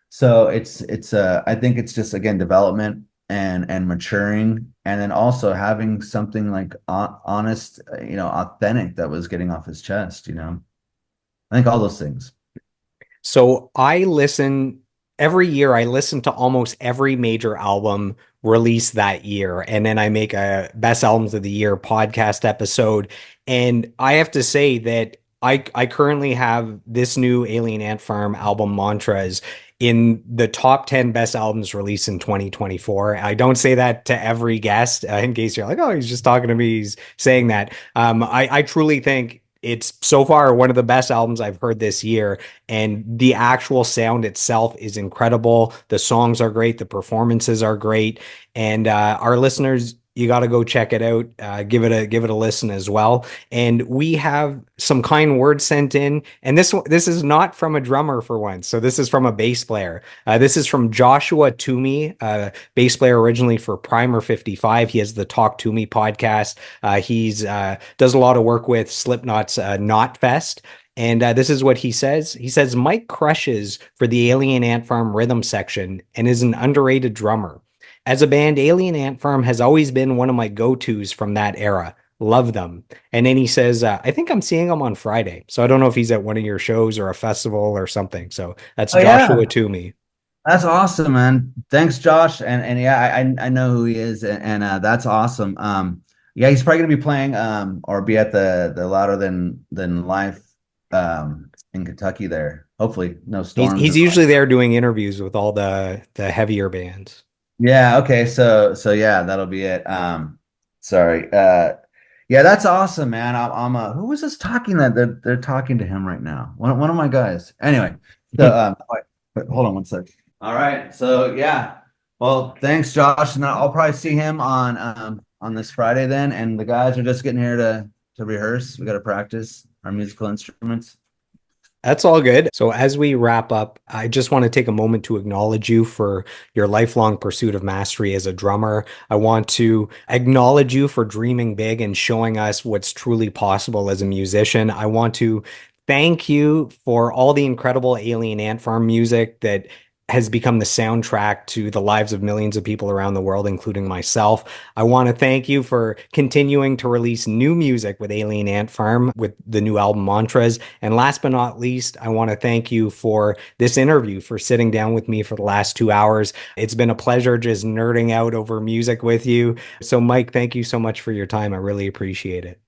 So I think it's just, again, development and maturing, and then also having something like honest, authentic, that was getting off his chest. I think all those things. So every year, I listen to almost every major album released that year. And then I make a best albums of the year podcast episode. And I have to say that I currently have this new Alien Ant Farm album, Mantras, in the top 10 best albums released in 2024. I don't say that to every guest, in case you're like, oh, he's just talking to me. He's saying that. I truly think it's so far one of the best albums I've heard this year. And the actual sound itself is incredible. The songs are great. The performances are great. And our listeners, you got to go check it out. Give it a listen as well. And we have some kind words sent in, and this is not from a drummer for once. So this is from a bass player. This is from Joshua Toomey, bass player originally for Primer 55. He has the Talk to Me podcast. He's does a lot of work with Slipknot's Knot Fest. And this is what he says. He says, Mike crushes for the Alien Ant Farm rhythm section and is an underrated drummer. As a band, Alien Ant Farm has always been one of my go-tos from that era. Love them. And then he says, I think I'm seeing him on Friday. So I don't know if he's at one of your shows or a festival or something. So that's Oh Joshua yeah, Toomey. that's awesome, man. Thanks, Josh. And yeah, I know who he is, and that's awesome. Yeah, he's probably gonna be playing or be at the Louder Than Life in Kentucky there. Hopefully, no He's storms. he's usually there doing interviews with all the heavier bands. Yeah, okay. So yeah, that'll be it. Sorry. Yeah, that's awesome, man. I'm who was this talking that they're talking to him right now? One of my guys. Anyway, so wait, hold on one sec. All right. So yeah. Well, thanks, Josh. And I'll probably see him on this Friday then. And the guys are just getting here to rehearse. We got to practice our musical instruments. That's all good. So, as we wrap up, I just want to take a moment to acknowledge you for your lifelong pursuit of mastery as a drummer. I want to acknowledge you for dreaming big and showing us what's truly possible as a musician. I want to thank you for all the incredible Alien Ant Farm music that has become the soundtrack to the lives of millions of people around the world, including myself. I want to thank you for continuing to release new music with Alien Ant Farm with the new album Mantras. And last but not least, I want to thank you for this interview, for sitting down with me for the last 2 hours. It's been a pleasure just nerding out over music with you. So, Mike, thank you so much for your time. I really appreciate it.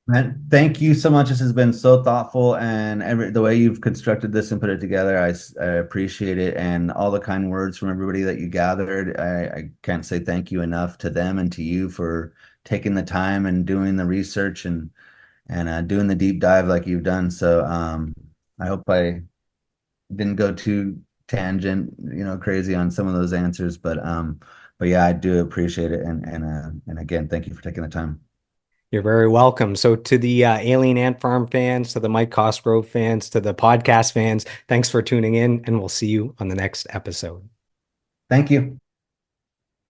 Man, thank you so much. This has been so thoughtful, and the way you've constructed this and put it together, I appreciate it. And all the kind words from everybody that you gathered, I can't say thank you enough to them and to you for taking the time and doing the research and doing the deep dive like you've done. So I hope I didn't go too tangent, crazy on some of those answers, but yeah, I do appreciate it. And again, thank you for taking the time. You're very welcome. So, to the Alien Ant Farm fans, to the Mike Cosgrove fans, to the podcast fans, thanks for tuning in, and we'll see you on the next episode. Thank you.